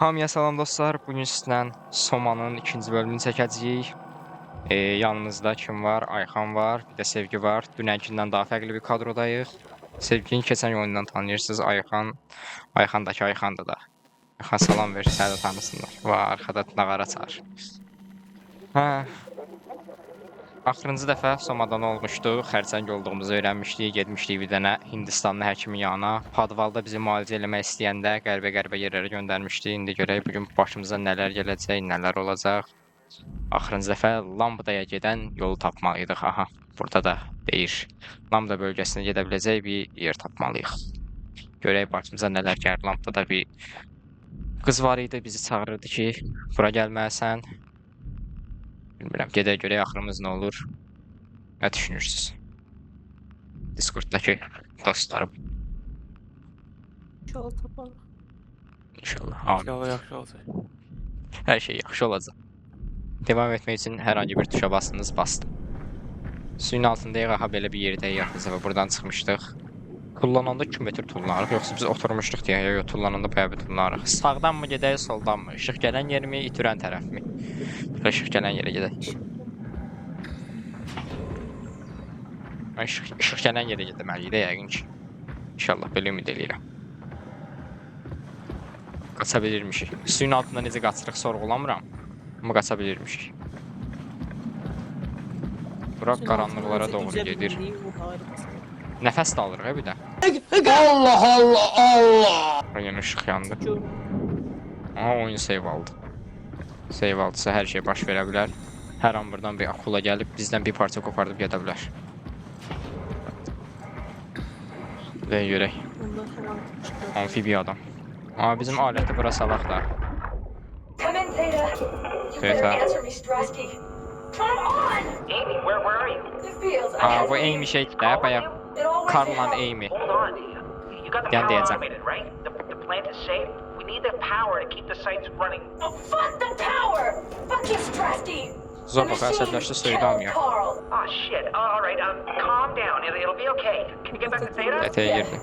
Hamıya salam dostlar. Bugün sizlə Somanın ikinci bölümünü çəkəcəyik. Yanımızda kim var? Ayxan var, bir də Sevgi var. Dünənkindən daha fərqli bir kadrodayıq. Sevgini keçən oyundan tanıyırsınız. Ayxandakı Ayxandır da. Ayxan salam ver, səni də tanısınlar. Va, arxada nağara çağır. Hə, axırıncı dəfə Somada olmuşdu. Xərçəng olduğumuzu öyrənmişdik, getmişdik bir dənə Hindistanlı həkimin yanına. Padvalda bizi müalicə eləmək istəyəndə qəribə yerlərə göndərmişdi. İndi görək bugün başımıza nələr gələcək, nələr olacaq. Axırıncı dəfə Lambdaya gedən yolu tapmalıydıq. Aha, burada da deyir. Lambda bölgəsinə gedə biləcək bir yer tapmalıyıq. Görək başımıza nələr gəlir. Lambdada bir qız var idi, bizi çağırırdı ki, bura gəlməlisən. Bilmirəm, gedək görək axırımız nə olur. Nə düşünürsünüz? Discorddakı dostlarım. İnşallah taparıq. İnşallah. Amin. İnşallah yaxşı olacaq. Hər şey yaxşı olacaq. Devam etmək üçün hər hansı bir tuşa basdınız, bastım. Suyun altındayıq, aha belə bir yerdəyik yaxın səfər. Buradan çıxmışdıq. Tullananda kilometr tullanarıq, yoxsa biz oturmuşduq deyə, yox, tullananda bayağı bir tullanarıq. Sağdan mı gedək, soldan mı? İşıq gələn yer mi, itirən tərəf mi? İşıq gələn yerə gedək. İşıq gələn yerə getməliyik də yəqin ki. İnşallah belə ümid eləyirəm. Qaça bilirmişik. Suyun altında necə qaçırıq sorğulamıram. Amma qaça bilirmişik. Bura qaranlıqlara doğru gedir. Nəfəs də alırıq bir də. Allah Allah Allah. Yenə işıq yandı. Aha, oyun save aldı. Save aldısa hər şey baş verə bilər. Hər an buradan bir akula gəlib bizdən bir parça qopardıb gedə bilər. Və görək. Amfibiya adam. Aa, bizim aləti bura salaq da. Theta. Aa, bu Amy şeydir də, bayaq Karl'la Amy. Yəni deyəcəm. We need the power to keep the sites running. Oh, fuck the tower! Fuck you, Strasky! Zobaq əsəbləşdi, söydə almıyor. Oh shit, all right, calm down, it'll be okay. Can you get back to Theta? Theta'ya girdi.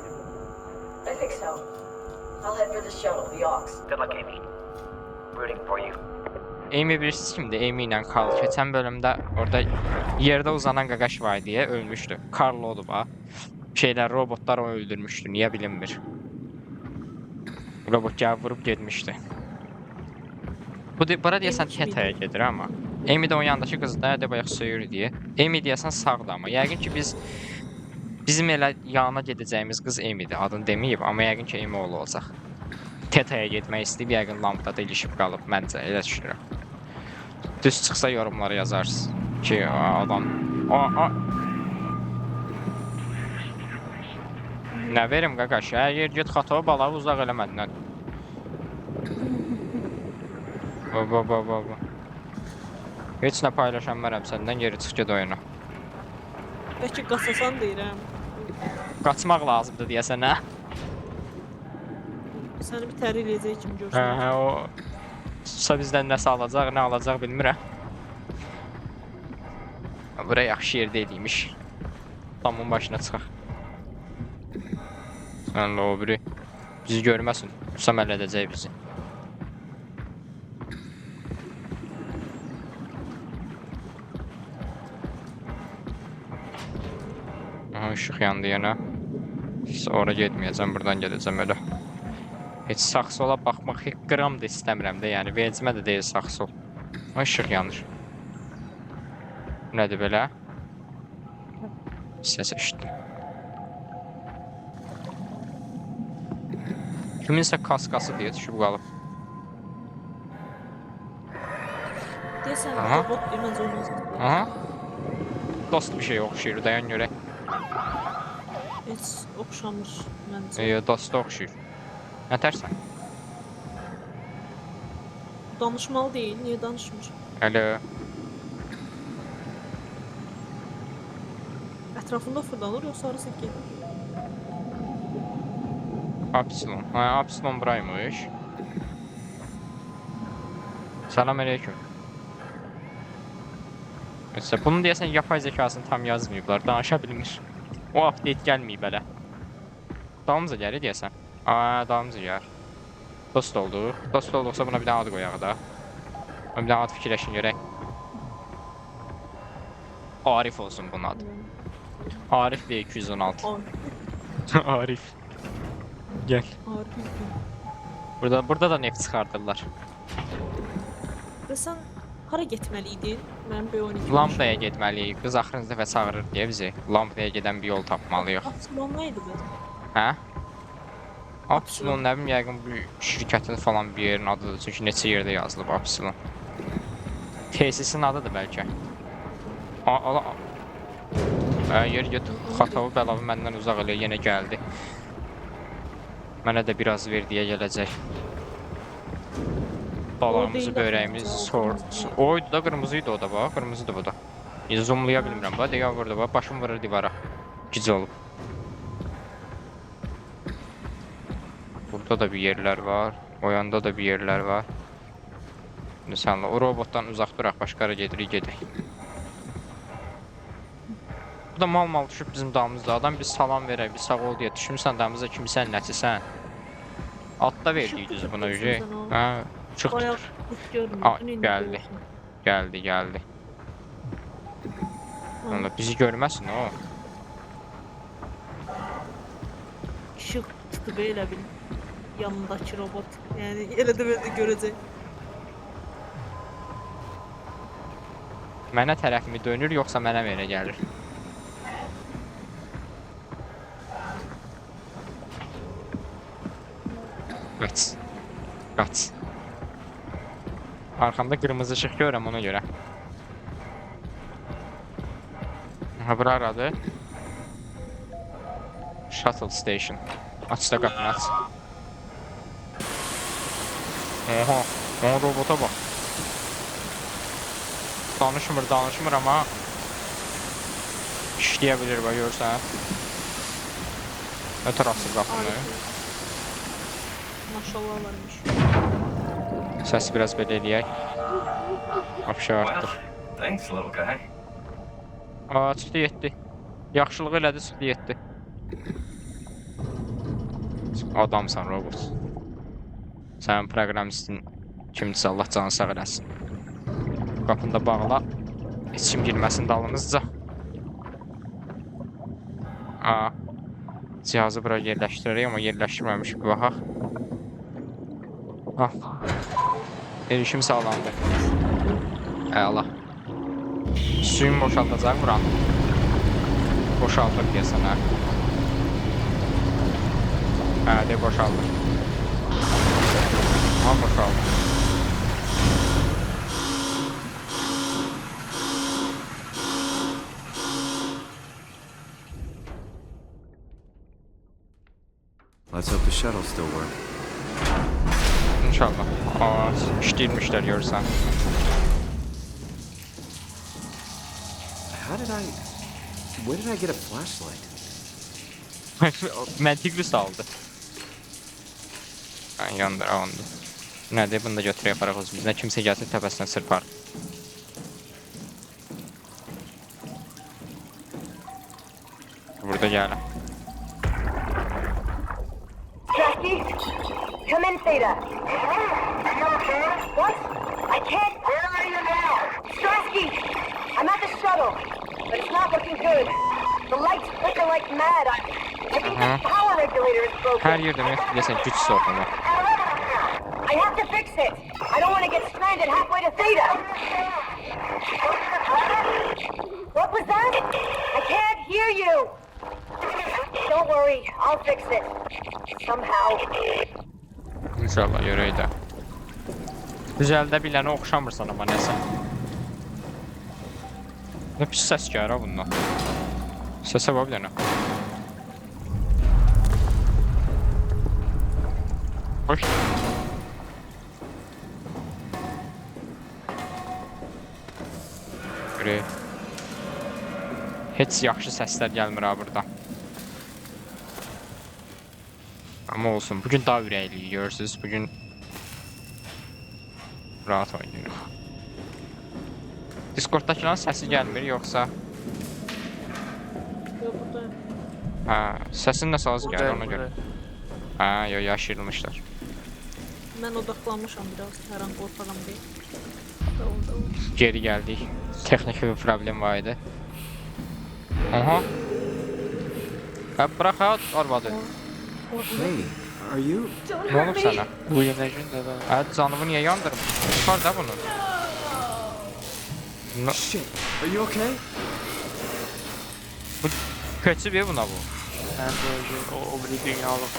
I think so. I'll head for the shuttle, the Ox. Good luck, Amy. Rooting for you. Amy bilirsiniz kimdir? Amy ilə Karl. Keçən bölümdə orada yerdə uzanan qaqaş var deyə ölmüşdü. Karl odur bax. Şeylər, robotlar onu öldürmüşdü, niyə bilinmir. Robot gəlib vurub getmişdi. Bura deyəsən Theta'ya gedir amma. Amy də o yandakı qızı da bayaq söyür deyə. Amy deyəsən sağdır amma. Yəqin ki bizim elə yanına gedəcəyimiz qız Amy'dir. Adını deməyib, amma yəqin ki Amy oğlu olacaq. Theta'ya getmək istəyib, yəqin Lambdada ilişib qalıb, məncə, elə düşünürəm. Düz çıxsa yorumlara yazarsınız ki, adam... Nə verim qaqaş, yer get xatoya balağı uzaq eləmədindən. Baba. Heç nə paylaşanmərəm səndən, geri çıx ged oyuna. Bəlkə qaçasan deyirəm. Qaçmaq lazımdır deyəsən, hə? Səni bir təri eləyəcək kimi görsün. Hə, o... Susa bizdən nəsə alacaq, nə alacaq bilmirəm. Bura yaxşı yer deyilmiş. Damın başına çıxaq. Sən o biri bizi görməsin. Susam əl edəcək bizi. Aha, işıq yandı yenə. Sonra getməyəcəm, buradan gedəcəm elə. Heç sağ sola baxmaq heç qram da istəmirəm də, yəni vecimə də deyil sağ sol. Aha, işıq yanır. Nədir belə? Səs eşitdim. Kiminsə kaskası deyə düşüb qalıb. Deyəsən, Aha. robot deməz olmaz. Aha. Dost bir şey oxşayır, dayan görək. Heç oxşamır məncə. Dosta oxşayır. Nə tərsən? Danışmalı deyil, niyə danışmır? Hələ. Ətrafında fırlanır, yoxsa arası gedir? Apsilon. Hə, Apsilon buraymış. Salam aleyküm. Mesela bunu deyəsən yapay zekasını tam yazmayıblar, danışa bilmir. O update gəlməyib hələ. Dalımıza gəlir deyəsən. Dalımıza gəlir. Dost olduq. Dost olduqsa buna bir dənə ad qoyaq da. Bir dənə ad fikirləşin görək. Arif olsun bunun adı. Arif ve 216. Arif. Gel. Burada da neft çıxardırlar. Və sən hara getməliydin? Mənim B12. Lampaya getməliyik. Qız axırıncı dəfə çağırır deyə bizi. Lampaya gedən bir yol tapmalıyıq. Apsilon nə idi bu? Hə? Apsilon nə bilim, yəqin bu şirkətin falan bir yerin adıdır. Çünki neçə yerdə yazılıb Apsilon. Tesisin adıdır bəlkə. Yer get, xatavı bəlavı məndən uzaq elə, yenə gəldi. Mənə də biraz verdiyə gələcək. Balağımızı, börəyimiz, oydu da, qırmızıydı o da bax, qırmızıdır bu da. Zoomlaya bilmirəm bax, deyək burada bax, başım vurur divara. Gic olub. Burada da bir yerlər var, o yanda da bir yerlər var. Şimdi sənlə o robotdan uzaq duraq, başqa ara gedirik, gedək. Burada mal düşüb bizim damımızda, adam biz salam verək, biz sağ ol deyə düşmürsən damımızda, kimsən, nəçisən? Atda verdik düz buna ücə. Hə, çıxdı. Gəldi. Bizi görməsin o. İşıq tutub elə bil yanındakı robot. Yəni elə də belə görəcək. Mənə tərəfimi dönür, yoxsa mənə verə gəlir? Qaç. Arxamda qırmızı ışıq görürəm ona görə. Ha, bura aradı. Shuttle station. Aç da qapını aç. Oha, robota bax. Danışmır amma işləyə bilir bax, görürsən. Ötür asıl qapını. Maşallah varmış. Səsi biraz belə eləyək. Aşağı artdır. Thanks, little guy. Çıxdı, yetdi. Yaxşılıq elədi, çıxdı, yetdi. Adamsan, robot. Sənin proqramistin kimdirsə, Allah canı sağ eləsin. Qapını da bağla. Heç kim girməsin dalınızca. Cihazı bura yerləşdirərək, amma yerləşdirməmiş bir baxaq. Erişim sağlandı. Əla. Suyun boşaldacaq buranı. Boşaldır deyəsən, hə? De boşaldır. Boşaldır. Let's hope the shuttle still works. İnşallah. İşləyirmişlər görürsən. Where did I get a flashlight? Məntiqli saldı. Yandır, avandı. Nədir? Bunu da götürə yaparaq özümüzdən. Kimsə gəlsin təpəsindən sırpar. Burada gələm. Jackie? Come in, Theta. What? I can't. Where are you now? Strasky! I'm at the shuttle, but it's not looking good. The lights flicker like mad. I think the power regulator is broken. Hər yerdə mən deyəsən güc sorunu. I have to fix it. I don't want to get stranded halfway to Theta. What was that? I can't hear you. Don't worry, I'll fix it. Somehow. İnşallah görək də. Düzəldə biləni oxşamırsan amma nəsə. Nə pis səs gəlir ha bundan. Səsə bax bilənə. Hoş. Görək. Heç yaxşı səslər gəlmir ha buradan. Amma olsun, bugün daha ürəkliyi görürsünüz, bugün rahat oynayırıq. Discord'dakilərin səsi gəlmir, yoxsa? Yox, buradayım. Hə, səsin nəsə az gəlir ona görə. Hə, yox, yaşayırmışlar. Mən odaqlanmışam biraz, hər an qorxaram deyə. Davul. Geri geldik. Texnik bir problem var idi. Aha. Ha bırak ha arvadı. Hey, are you? Ne olub sana? Bu yemeğin de var. Ha canımı niye yandırım? Çıkar da bunu. Shit. Are you okay? Bu kötü bir buna bu. Ben de o bir dünyalık.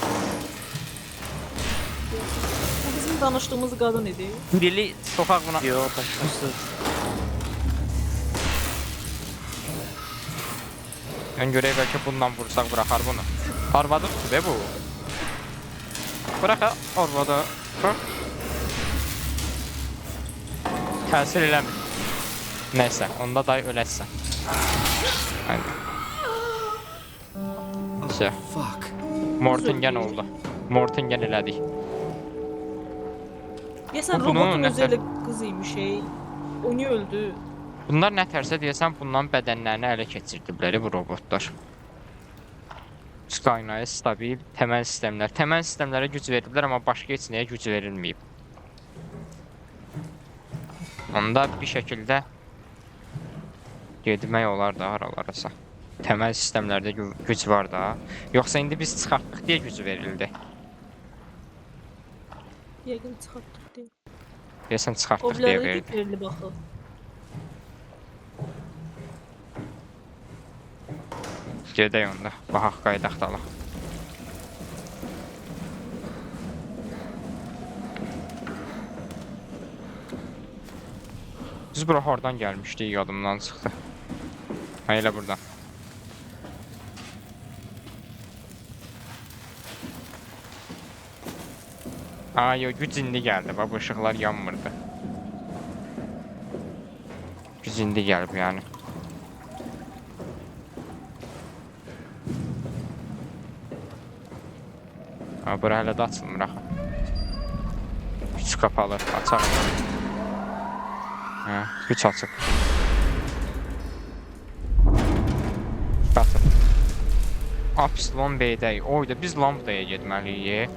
Bu bizim danışdığımız qadın idi. Biri sokak buna. Yo başkası. Ön görev belki bundan vursak bırakar bunu. Arvadı be bu. Bırak ha arvadı. Bırak. Təsir eləmir. Neyse onda day öləsən. Haydi. Şey. Fuck. Mortingen oldu. Mortingen elədik. Deyəsən Bu bunu robotun nə özü elə qız imiş. O niyə öldü? Bunlar nə tərsə deyəsən bundan bədənlərini ələ keçirdiblər bu robotlar. Skynet stabil təməl sistemlər. Təməl sistemlərə güc verdilər amma başqa heç nəyə güc verilməyib. Onda bir şəkildə getmək olar da aralarasa. Təməl sistemlərdə güc var da. Yoxsa indi biz çıxartdıq deyə güc verildi. Yəqin çıxartdıq deyə. Deyəsən O çıxartdıq deyə bilərdə verdi. verildi baxı. Gedək onda. Baxaq qaydaq da alaq. Biz bura hardan gəlmişdik, yadımdan çıxdı. Ha, elə buradan. Aa, yox, güc indi gəldi. Bax, bu ışıqlar yanmırdı. Güc indi gəlib, yəni. Ha, bura hələ də açılmır axı. Güc qapalı, açaq. Hə, güc açıq. Qatır. Upsilon B-dəyik. Oyda biz Lambdaya getməliyik.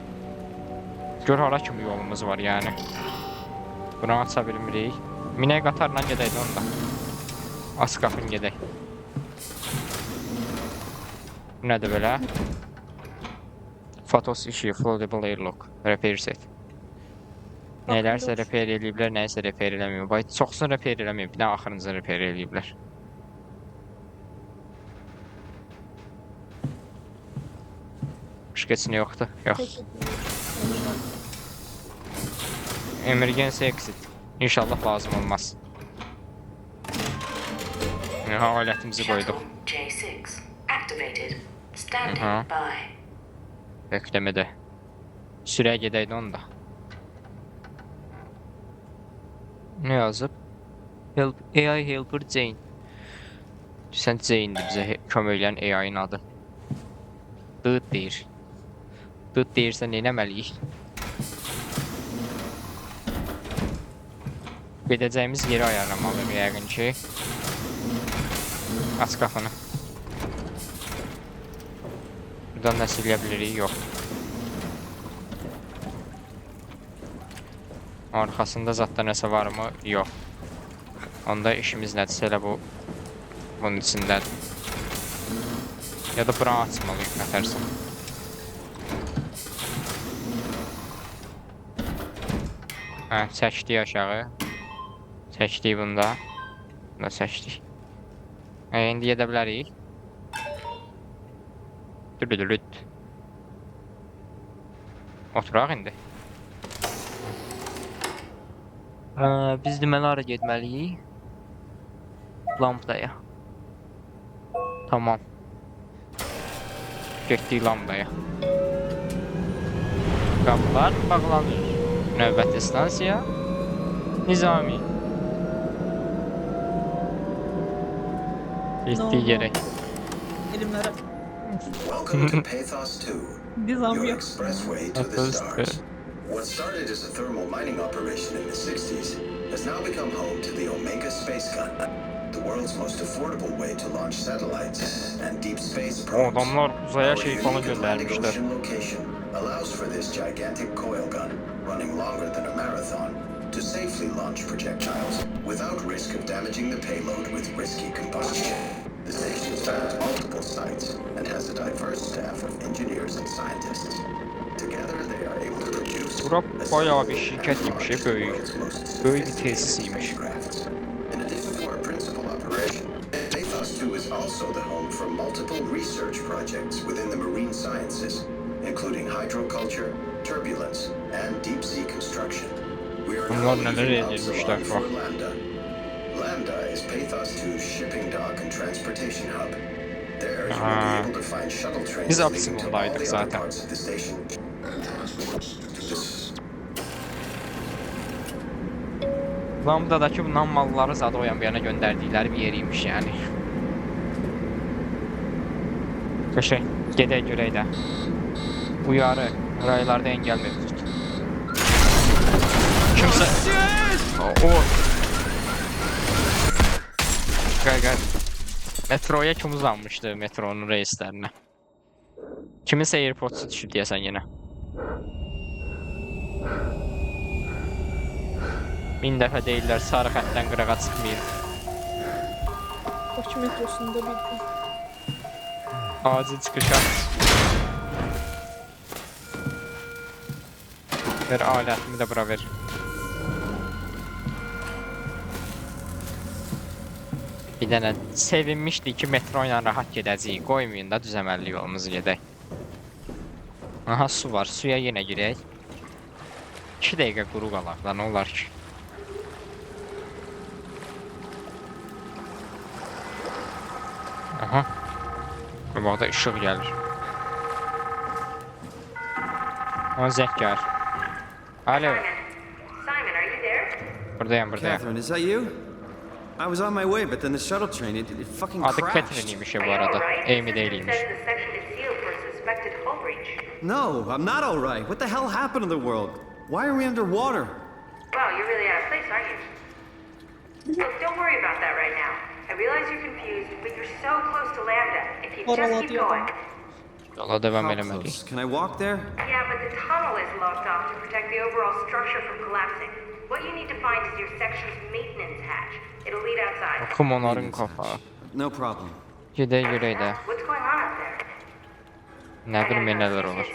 Gör hara kimi yolumuz var yəni. Bunu aça bilmirik. Minək qatarla gedək də onda. Aç qapını gedək. Bu nədir belə? Photos issue, floatable airlock, repair set. Nələrsə repair eləyiblər, nəyəsə repair eləməyib. Bay çoxsunu repair eləməyib, bir də axırıncı repair eləyiblər. Başqa heç nə yoxdur? Yox. Emergency exit. İnşallah lazım olmaz. Alətimizi qoyduq. J6 activated. Standing Aha. by. Bekləmədə. Sürəyə gedək də onda. Ne yazıb? Help, AI Helper Jane. Sən Jane'dir bizə kömək eləyən AI-ın adı. Dıt deyir. Dıt deyirsə nə etməliyik? Gedəcəyimiz yeri ayarlamalıyıq yəqin ki. Aç qapını. Buradan nəsə eləyə bilirik? Yox. Arxasında zatda nəsə var mı? Yox. Onda işimiz nədirsə elə bu bunun içindədir. Ya da buranı açmalıyıq nətərsə. Hə, çəkdik aşağı. Çəkdik bunda. Bunda çəkdik. İndi gedə bilərik. Dürüdürüd. Oturaq indi. Biz deməli hara getməliyik? Lambdaya. Tamam. Getdik Lambdaya. Qapılar bağlanır. Növbəti stansiya Nizami. Getdik yerə. Elimlərə. Welcome to Pathos 2, Nizam your yox. expressway to the stars. What started as a thermal mining operation in the 60s has now become home to the Omega Space Gun, the world's most affordable way to launch satellites and deep space probes. Adamlar uzaya şey Our falan unique Atlantic göndərmişlər. Ocean location allows for this gigantic coil gun, running longer than a marathon, to safely launch projectiles without risk of damaging the payload with risky combustion. The station spans multiple sites and has a diverse staff of engineers and scientists. Together they are able to produce Bura bayağı bir şirket gibi şey, böyük. Böyük bir tesisiymiş. In addition to our principal operation, Pathos 2 is also the home for multiple research projects within the marine sciences, including hydroculture, turbulence, and deep sea construction. We are Bunlar now neler leaving edilmişler Alcivar for bak. Lambda. Lambda is Pathos 2's shipping dock and transportation hub. There you will be able to find shuttle trains Biz leading to all Optimal'daydık the other zaten. parts of the station. Lambda'daki bu nam malları zaten o yan bir yana gönderdikleri bir yeriymiş yani. Şey, gedək görək də. Uyarı, raylarda engel mevcut. Kimsə... O... Gəl. Metroya kim uzanmışdı, metronun reislərinə? Kiminsə AirPods'u düşüb deyəsən yenə. 1000 dəfə deyirlər, sarı xəttdən qırağa çıxmayın. Bakı metrosunda bir gün. Acil çıxışa. Ver alətimi də bura ver. Bir dənə sevinmişdik ki, metro ilə rahat gedəcəyik. Qoymayın da düz əməlli yolumuzu gedək. Aha, su var. Suya yenə girək. 2 dəqiqə quru qalaq da, nə olar ki? Aha. Burada ışık gelir. O Zekkar. Alo. Simon, are you there? Buradayım. Catherine, is that you? I was on my way, but then the shuttle train, it fucking Adı crashed. Catherine'iymiş ya bu arada. Amy değilmiş. Says the section is sealed for suspected hull breach. No, I'm not all right. What the hell happened to the world? Why are we underwater? Wow, you're really out of place, aren't you? Look, don't worry about that right now. I realize you're confused, but you're so close to Lambda. If you just keep going. Yola devam How eləməliyik. close? Can I walk there? Yeah, but the tunnel is locked off to protect the overall structure from collapsing. What you need to find is your section's maintenance hatch. It'll lead outside. Okum onların kafa. No problem. Gedək görək də. What's going on up there? Nə bilmə nələr olur.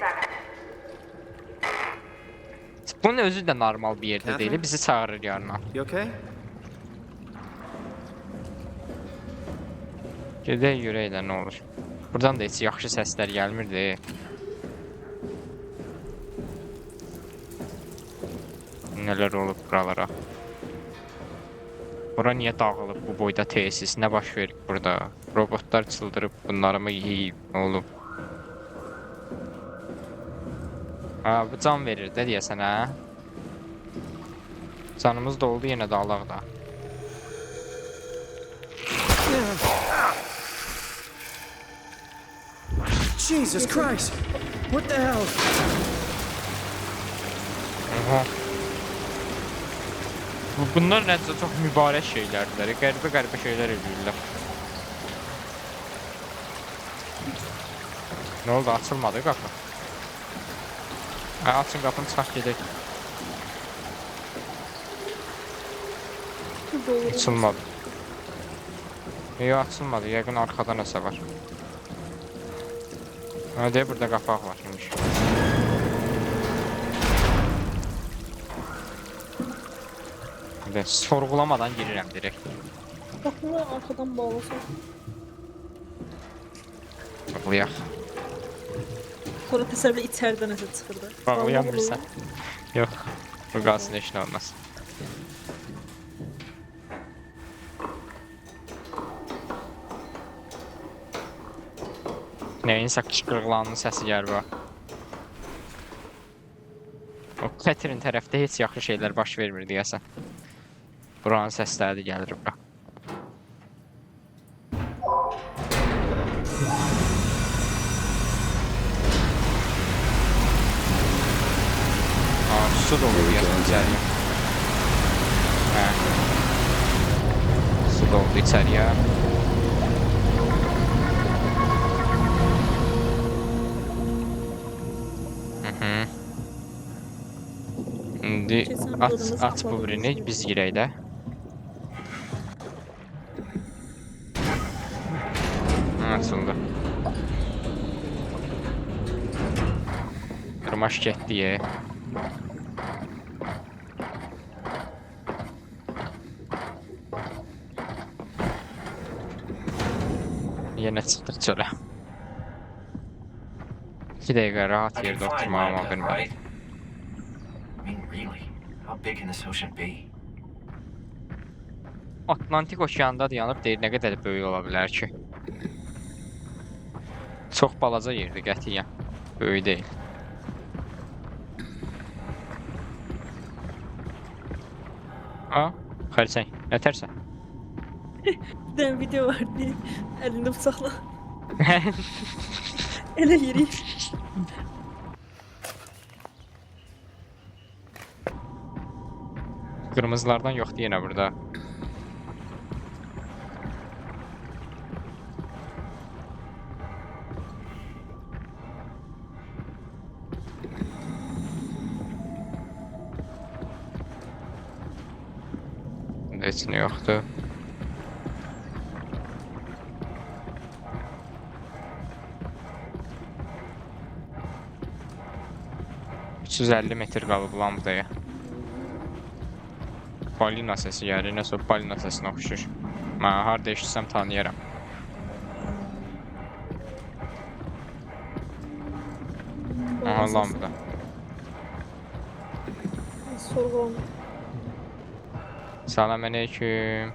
Bunun özü də normal bir yerdə deyil. Bizi çağırır yarına. You okay? Gedək görək də nə olur. Buradan da heç yaxşı səslər gəlmirdi. Nələr olub buralara? Bura niyə dağılıb bu boyda tesis? Nə baş verib burada? Robotlar çıldırıb bunları mı yeyib? Nə olub? Ha, bu can verir də deyəsən, hə? Canımız doldu yenə də alaq da. Jesus Christ! What the hell? Aha. Bunlar nəticə çox mübarək şeylərdir. Qəribə şeylər edirlər. Nə oldu? Açılmadı qapı. Açın qapını, çıxaq gedək. Açılmadı. Yox, açılmadı. Yəqin arxada nəsə var. Hadi, burada qapaq var. Sorgulamadan girirəm direkt. Qapını arxadan bağlasaq. Bağlayaq. Sonra təsəvvürlə içəridə nəsə çıxırdı. Bağlayanmırsan. Yox. Bu qalsın, heç nə olmaz. Nəyinsə qışqırıqlarının səsi gəlir bax. O Catherine tərəfdə heç yaxşı şeylər baş vermir deyəsən. Buranın səsləri gəlir bura. Su dolu deyəsən içəriyə. Hə. Su doldu içəriyə. İndi Keçən at, qırmızı at bu kapalı birini, gözüküyor. biz girək də. Açıldı. Qırmaş getdi ye. Yenə çıxdıq çölə. 2 dəqiqə rahat yerdə oturmağıma bilmədim. I mean, really, how big can this ocean be? Atlantik okeanda dayanıb deyir nə qədər böyük ola bilər ki? Çox balaca yerdir qətiyyən. Böyük deyil. Ha? Xərçəng, nətərsən? Bir dənə video var diye elinde bıçakla. Ele yürüyüş. Qırmızılardan yoxdur yenə burada. Bunda heç nə yoxdur. ...350 metr qalıb lambdaya. Balina səsi gəlir, nəsə o balina səsinə oxşur. Mən harada eşitsəm tanıyaram. Aha, lambda. Sorğulama. Salam aleyküm.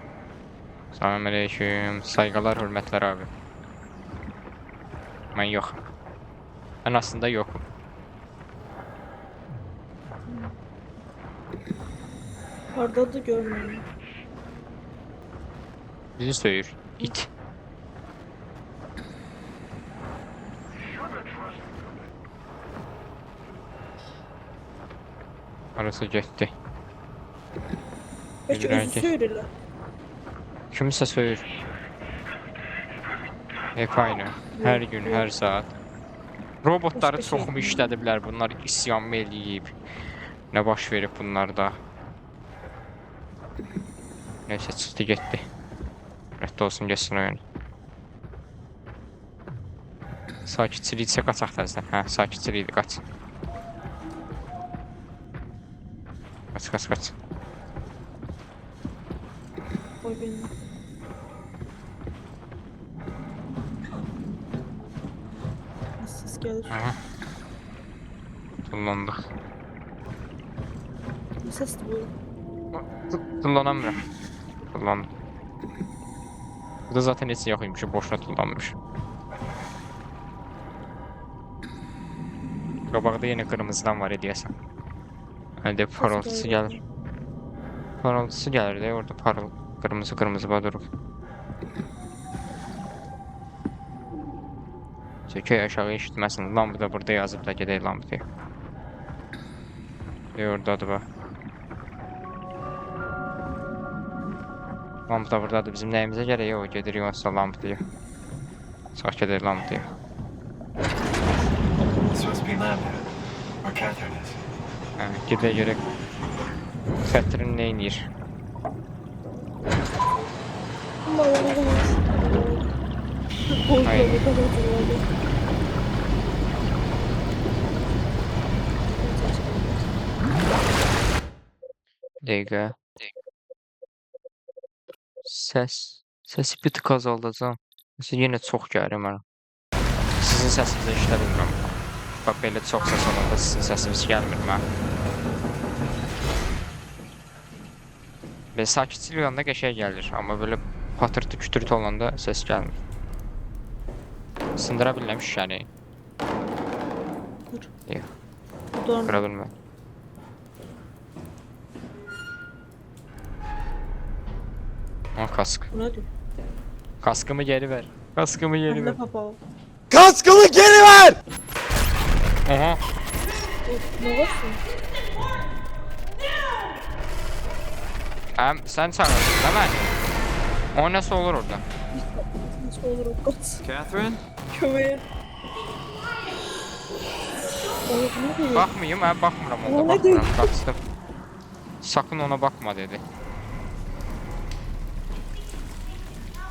Salam aleyküm. Saygılar, hürmetler abi. Ben yoxum. Ben aslında yoxum. Hardadır görmüyorum. Bizi söyür. İt. Arası getdi. Peki Bilirəm özü ki. söyürlər. Kimsə söyür. Hep aynı. Her gün, her saat. Robotları Başka şey çox mu değil. işlədiblər? Bunlar isyan mı eləyib? Nə baş verib bunlarda? Neyse, çıxdı getdi. Rədd olsun, geçsin o yana. Sakitçiliksə qaçaq təzdən. Hə, sakitçilikdir, qaç. Qaç, qaç, qaç. Oy benim. Ses gelir. Aha. Tullandıq. Ne sesdi bu? Tullanamıram. Tullandım. Burada zaten heç yox imiş, boşuna tullanmış. Qabaqda yenə qırmızıdan var ediyəsən. Hadi parıltısı gəlir. Parıltısı gəlir də orada parıl. Qırmızı qırmızı durub. Çəkək aşağı eşitməsin. Lambda burada yazıb da gedək lambdaya. Oradadır bax. Lambda buradadır. Bizim nəyimizə gərək o gedir yoksa lambdaya. Çıxaq gedək lambdaya. It's supposed to be Lambda, where Catherine is. Hə, gedək görək. Catherine nə edir? Aynen. Dəqiqə. Səsi bir tık azaldacağım. Mesela yenə çox gəlir mənə. Sizin səsinizi eşidə bilmirəm. Bax belə çox səs olanda sizin səsiniz gəlmir mənə. Belə sakitçilik olanda qəşəng gəlir, amma belə patırtı kütürtü olanda səs gəlmir. Sındıra bilirəm şüşəni. Dur. Yox, Buradan qıra bilməm. Ha, kask. bu nedir? Kaskımı geri ver. Kaskımı geri ver. Pembe kapağı. Kaskımı geri ver! Aha. Ne varsın? Sen çağırdın değil mi? O nasıl olur orada? Nasıl olur o kaç? Catherine? Kömeğe. Oğlum ne diyor? Bakmayayım, bakmıram O onda, ne diyor? bakmıram. Kaçtım. Sakın ona bakma dedi.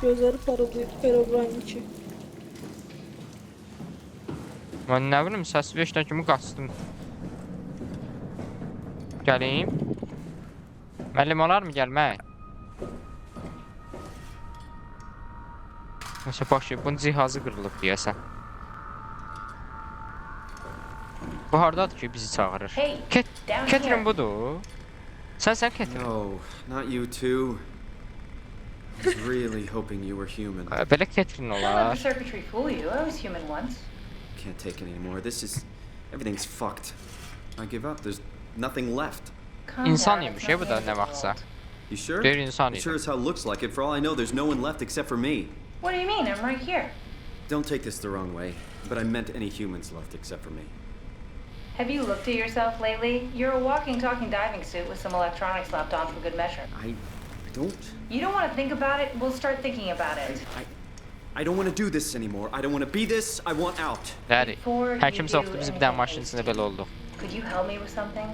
Gözleri parıldaydı Herobrine'inki. Mən nə bilim, səsi beşdən kimi qaçdım. Gəlim. Müəllim olar mı gəlmək? Nəsə başı, bunun cihazı qırılıb deyəsən. Bu hardadır ki bizi çağırır? Hey, down Catherine here. budur. Sən Catherine. No, not you two. I was really hoping you were human. Belə Catherine Don't let the olar. circuitry fool you. I was human once. Can't take it anymore. This is... Everything's fucked. I give up. There's nothing left. Calm İnsan down, imiş it's ya not bu the da end nə of the vaxtsa. world. You sure? Deyir insan It idi. sure as hell looks like it. For all I know, there's no one left except for me. What do you mean? I'm right here. Don't take this the wrong way, but I meant any humans left except for me. Have you looked at yourself lately? You're a walking, talking diving suit with some electronics slapped on for good measure. I don't... You don't want to think about it? We'll start thinking about it. I don't want to do this anymore. I don't want to be this. I want out. Dəri. Before Həkim you soxdu do bizi bir dənə anything maşının içində hasty, belə olduq. Could you help me with something?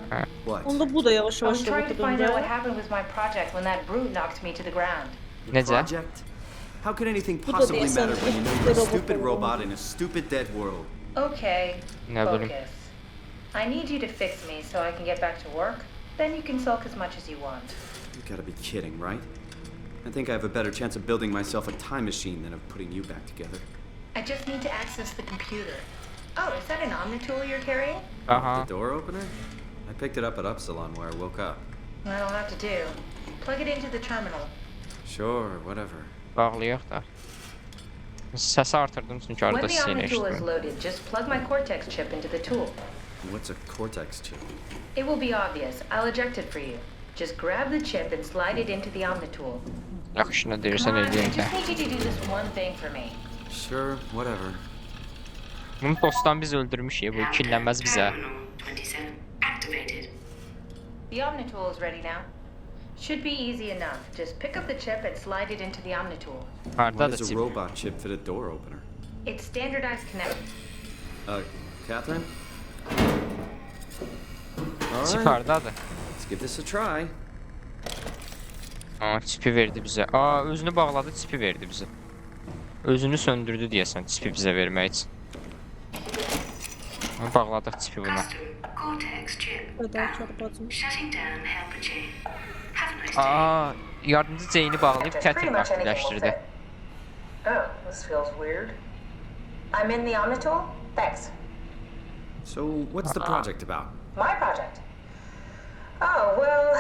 What? Onda bu da yavaş I was yavaş trying to robotu find out what döndü. happened with my project when that brute knocked me to the ground. Your Necə? project? How could anything Bu da possibly değil, matter sen when you know bir you're a robot stupid oldun. robot in a stupid dead world? Okay, Ne bileyim. focus. I need you to fix me so I can get back to work. Then you can sulk as much as you want. You gotta be kidding, right? I think I have a better chance of building myself a time machine than of putting you back together. I just need to access the computer. Oh, is that an Omnitool you're carrying? Aha. The door opener? I picked it up at Upsilon where I woke up. That'll have to do. Plug it into the terminal. Sure, whatever. Bağlayaq da. Səsi artırdım çünki When arada the sizin Omnitool is eşitdim. loaded, just plug my Cortex chip into the tool. What's a Cortex chip? It will be obvious. I'll eject it for you. Just grab the chip and slide it into the Omnitool. Yaxşı nə Come deyirsən on, I eləyək də. just need you to do this one thing for me. Sure, whatever. Bunu dostdan biz öldürmüşük, bu kinlənməz bizə. The Omnitool is ready now. Should be easy enough. Just pick up the chip and slide it into the Omnitool. Why Hardadır does a çip? robot chip fit a door opener? It's standardized connect. Catherine? Çip Alright, hardadır? let's give this a try. Aa, çipi verdi bizə. Aa, özünü bağladı, çipi verdi bizə. Özünü söndürdü deyəsən, çipi bizə vermək üçün. Bağladıq çipi buna. Cortex chip. Fədakar bacım. Shutting down helper chain. Have a nice day. Aa, yardımcı Jane'i bağlayıb Pretty Catherine much anything will aktifləşdirdi. fit. Oh, this feels weird. I'm in the Omnitool? Thanks. So, what's the project about? My project. Oh, well,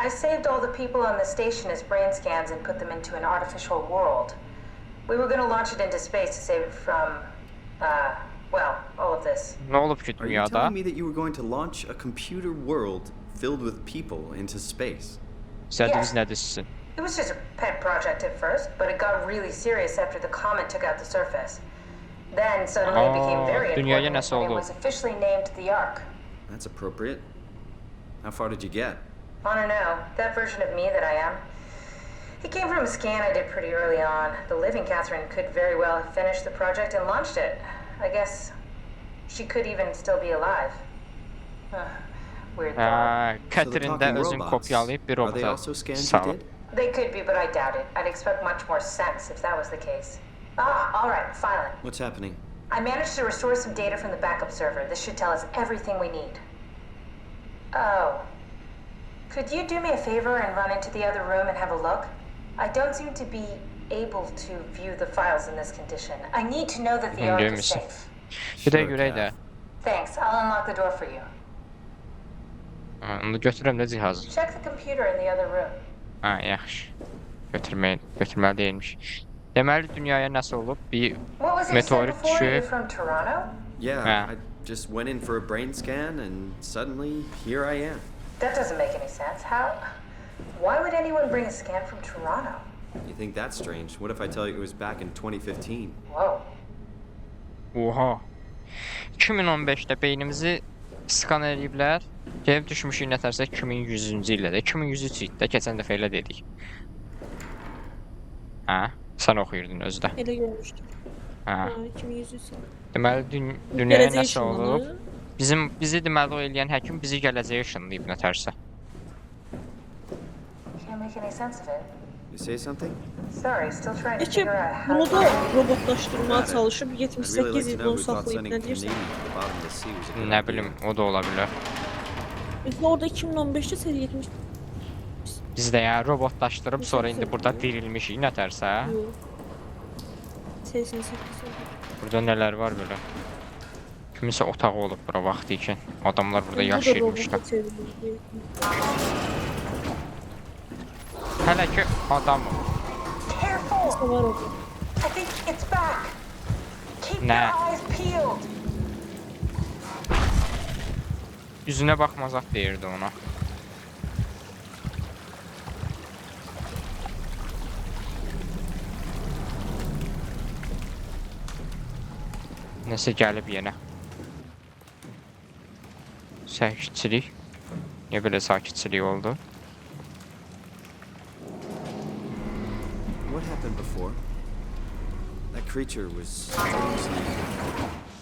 I saved all the people on the station as brain scans and put them into an artificial world. We were going to launch it into space to save it from, well, all of this. Nə olub ki Are you dünyada? telling me that you were going to launch a computer world filled with people into space? İstədiniz nə desin? It was just a pet project at first, but it got really serious after the comet took out the surface. Then suddenly it became very dünyaya important nəsə and it oldu? was officially named the Ark. That's appropriate. How far did you get? I don't know, that version of me that I am. It came from a scan I did pretty early on. The living Catherine could very well have finished the project and launched it. I guess she could even still be alive. Weird thought. Hə, So the Catherine də talking özünü robots, kopyalayıb bir are they robota also scans you salıb. did? They could be, but I doubt it. I'd expect much more sense if that was the case. All right, finally. What's happening? I managed to restore some data from the backup server. This should tell us everything we need. Oh. Could you do me a favor and run into the other room and have a look? I don't seem to be able to view the files in this condition. I need to know that the Ark is misin? safe. Bir də Sure, görək də. Kath. Thanks. I'll unlock the door for you. Ha, onu götürürəm də cihazı. Check the computer in the other room. Ha, yaxşı. Götürməli deyilmiş. Deməli dünyaya nəsə olub? Bir What was it you said meteorit before? You're düşüb. from Toronto? Yeah, Yeah. I just went in for a brain scan and suddenly here I am. That doesn't make any sense. How? Why would anyone bring a scan from Toronto? You think that's strange? What if I tell you it was back in 2015? Whoa. Oha. 2015-də beynimizi skan eləyiblər. Gəlib düşmüşük nətərsə 2100-cü ildə də. 2103 ildə keçən dəfə elə dedik. Hə? Sən oxuyurdun özü də. Elə görmüşdüm. Hə. Ha, 2100 sal. Deməli dünyaya Gələcək nəsə olub? ışınlanır. Bizi deməli o eləyən həkim bizi gələcəyə ışınlayıb nətərsə. make any sense of it. You say something? Sorry, still trying to Peki figure out how bunu to... da robotlaşdırmaya çalışıb I'd really 78 like to il know onu who thought saxlayıb sending nə a deyirsən? Canadian to the bottom of the sea was a good Nə idea. bilim, o da ola bilər. Biz orada 2015'te seri 70 Biz də yəni robotlaşdırıb sonra indi burada dirilmişik nətərsə. yok. 88 oldu. Burada nələr var belə? Kiminsə otağı olub bura vaxtı ikən. Adamlar burada Bu da yaşayırmışlar. robota çevrildi. Hələ ki adamım. Careful! Nasıl var orada? I think it's back! Keep Nah. your eyes peeled! Üzünə baxmazaq deyirdi ona. Nəsə gəlib yenə. Sakitçilik. Niyə belə sakitçilik oldu? What happened before? That creature was seriously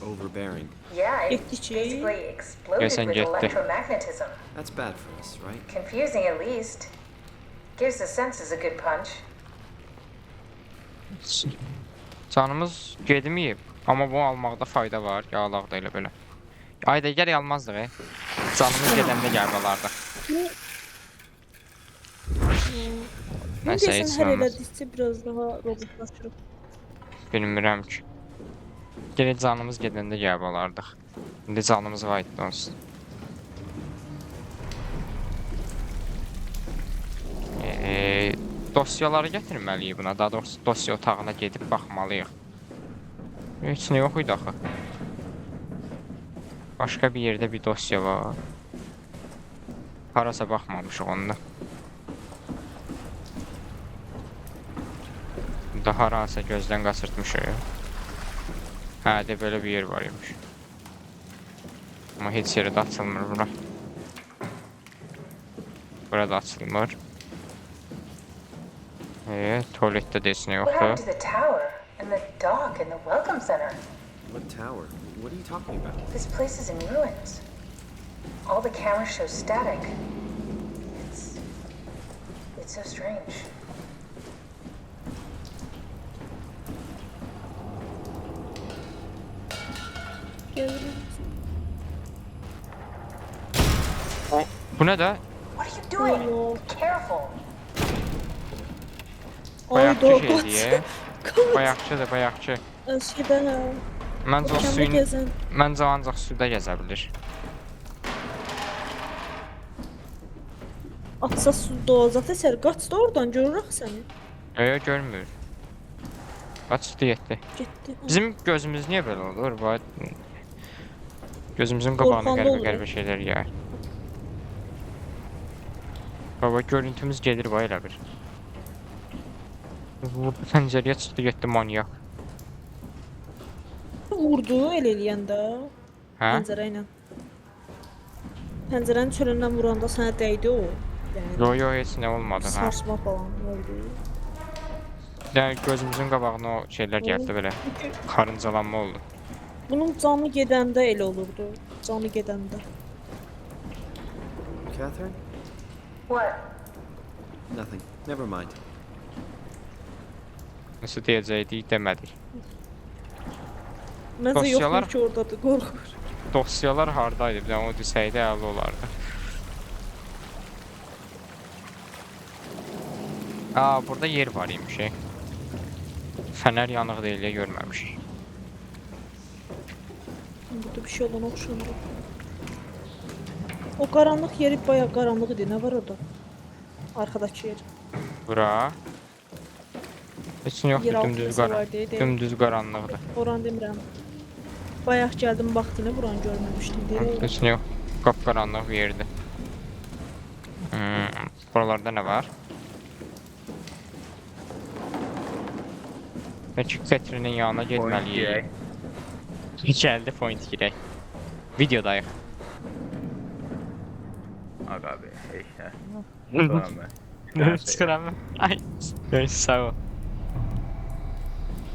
overbearing. Yeah, it Gittikçe basically exploded Yes, and with get the- electromagnetism. That's bad for us, right? Confusing at least. Gives the senses a good punch. Canımız gedməyib. Amma bunu almaqda fayda var. Yağlaq da elə belə. Ayda gəl almazdıq. Canımız gedəndə gəlib alardıq. Mən Nəsə deyəsən heç hər nə olmaz. elədikcə biraz daha robotlaşırıq. Bilmirəm ki. Gələ canımız gedəndə gəlib alardıq. İndi canımız var idi olsun. Dosyaları gətirməliyik buna. Daha doğrusu dosya otağına gedib baxmalıyıq. Heç nə yox idi axı. Başqa bir yerdə bir dosya var. Harasa baxmamışıq onda. Daha haransa gözdən qaçırtmışıq. Hə, də belə bir yer var imiş. Amma heç yeri də açılmır bura. Burada açılmır. Tualetdə də heç nə What happened yoxdur. to the tower, and the dock, and the welcome center? What tower? What are you talking about? This place is in ruins. All the cameras show static. It's so strange. Gəlirik. Bu nə də? What are you doing? Oh. Be careful. Bayaqçı Ayda şey deyə. kaç. Bayaqçıdır, bayaqçı. Şeydə hə. Məncə o Okeanda suyun... gəzən. Məncə o ancaq suda gəzə bilir. Atsa suda olacaq əsər. Qaçdı oradan görürük səni. Yox, görmür. Qaçdı getdi. Getdi. Bizim gözümüz niyə belə olur? Gözümüzün qabağına Qorxanda olur. qəribə şeylər gəlir. Baba, görüntümüz gedir bu elə bir. Burada pəncərəyə çıxdı getdi manyak. Vurdu elə eləyəndə. Hə? Pəncərə ilə. Pəncərənin çölündən vuranda sənə dəydi o. Yəni Yox, heç nə olmadı. Hə. sarsma falan oldu. Yəni gözümüzün qabağına o şeylər gəldi belə. Karıncalanma oldu. Bunun canı gedəndə elə olurdu. Canı gedəndə. Catherine? What? Nothing. Never mind. Nasıl deyəcəkdik, demədik. Məncə Dosyalar- yoxdur ki oradadır, qorxur. Dosyalar hardaydı? Bir də onu desəydi əla olardı. Aa, burada yer var imiş. Fənər yanıq deyilə görməmişik. Burada bir şey olan oxşandı. O qaranlıq yeri bayağı qaranlıq idi. Nə var orada? Arkadakı yer. Bura. Heç nə yoxdur, Yeraltı dümdüz nəsə var deyə deyil. dümdüz qaranlıqdır. Oran demirəm. Bayaq gəldim vaxtını buranı görməmişdim deyə. Heç nə yox, qapqaranlıq bir yerdir. Buralarda nə var? Bəlkə Catherine'in yanına getməliyik. Gəldi point girək. Videodayıq. Aga be, işte. Tamam be. Çıxıram. Ay, neyse, sağ ol.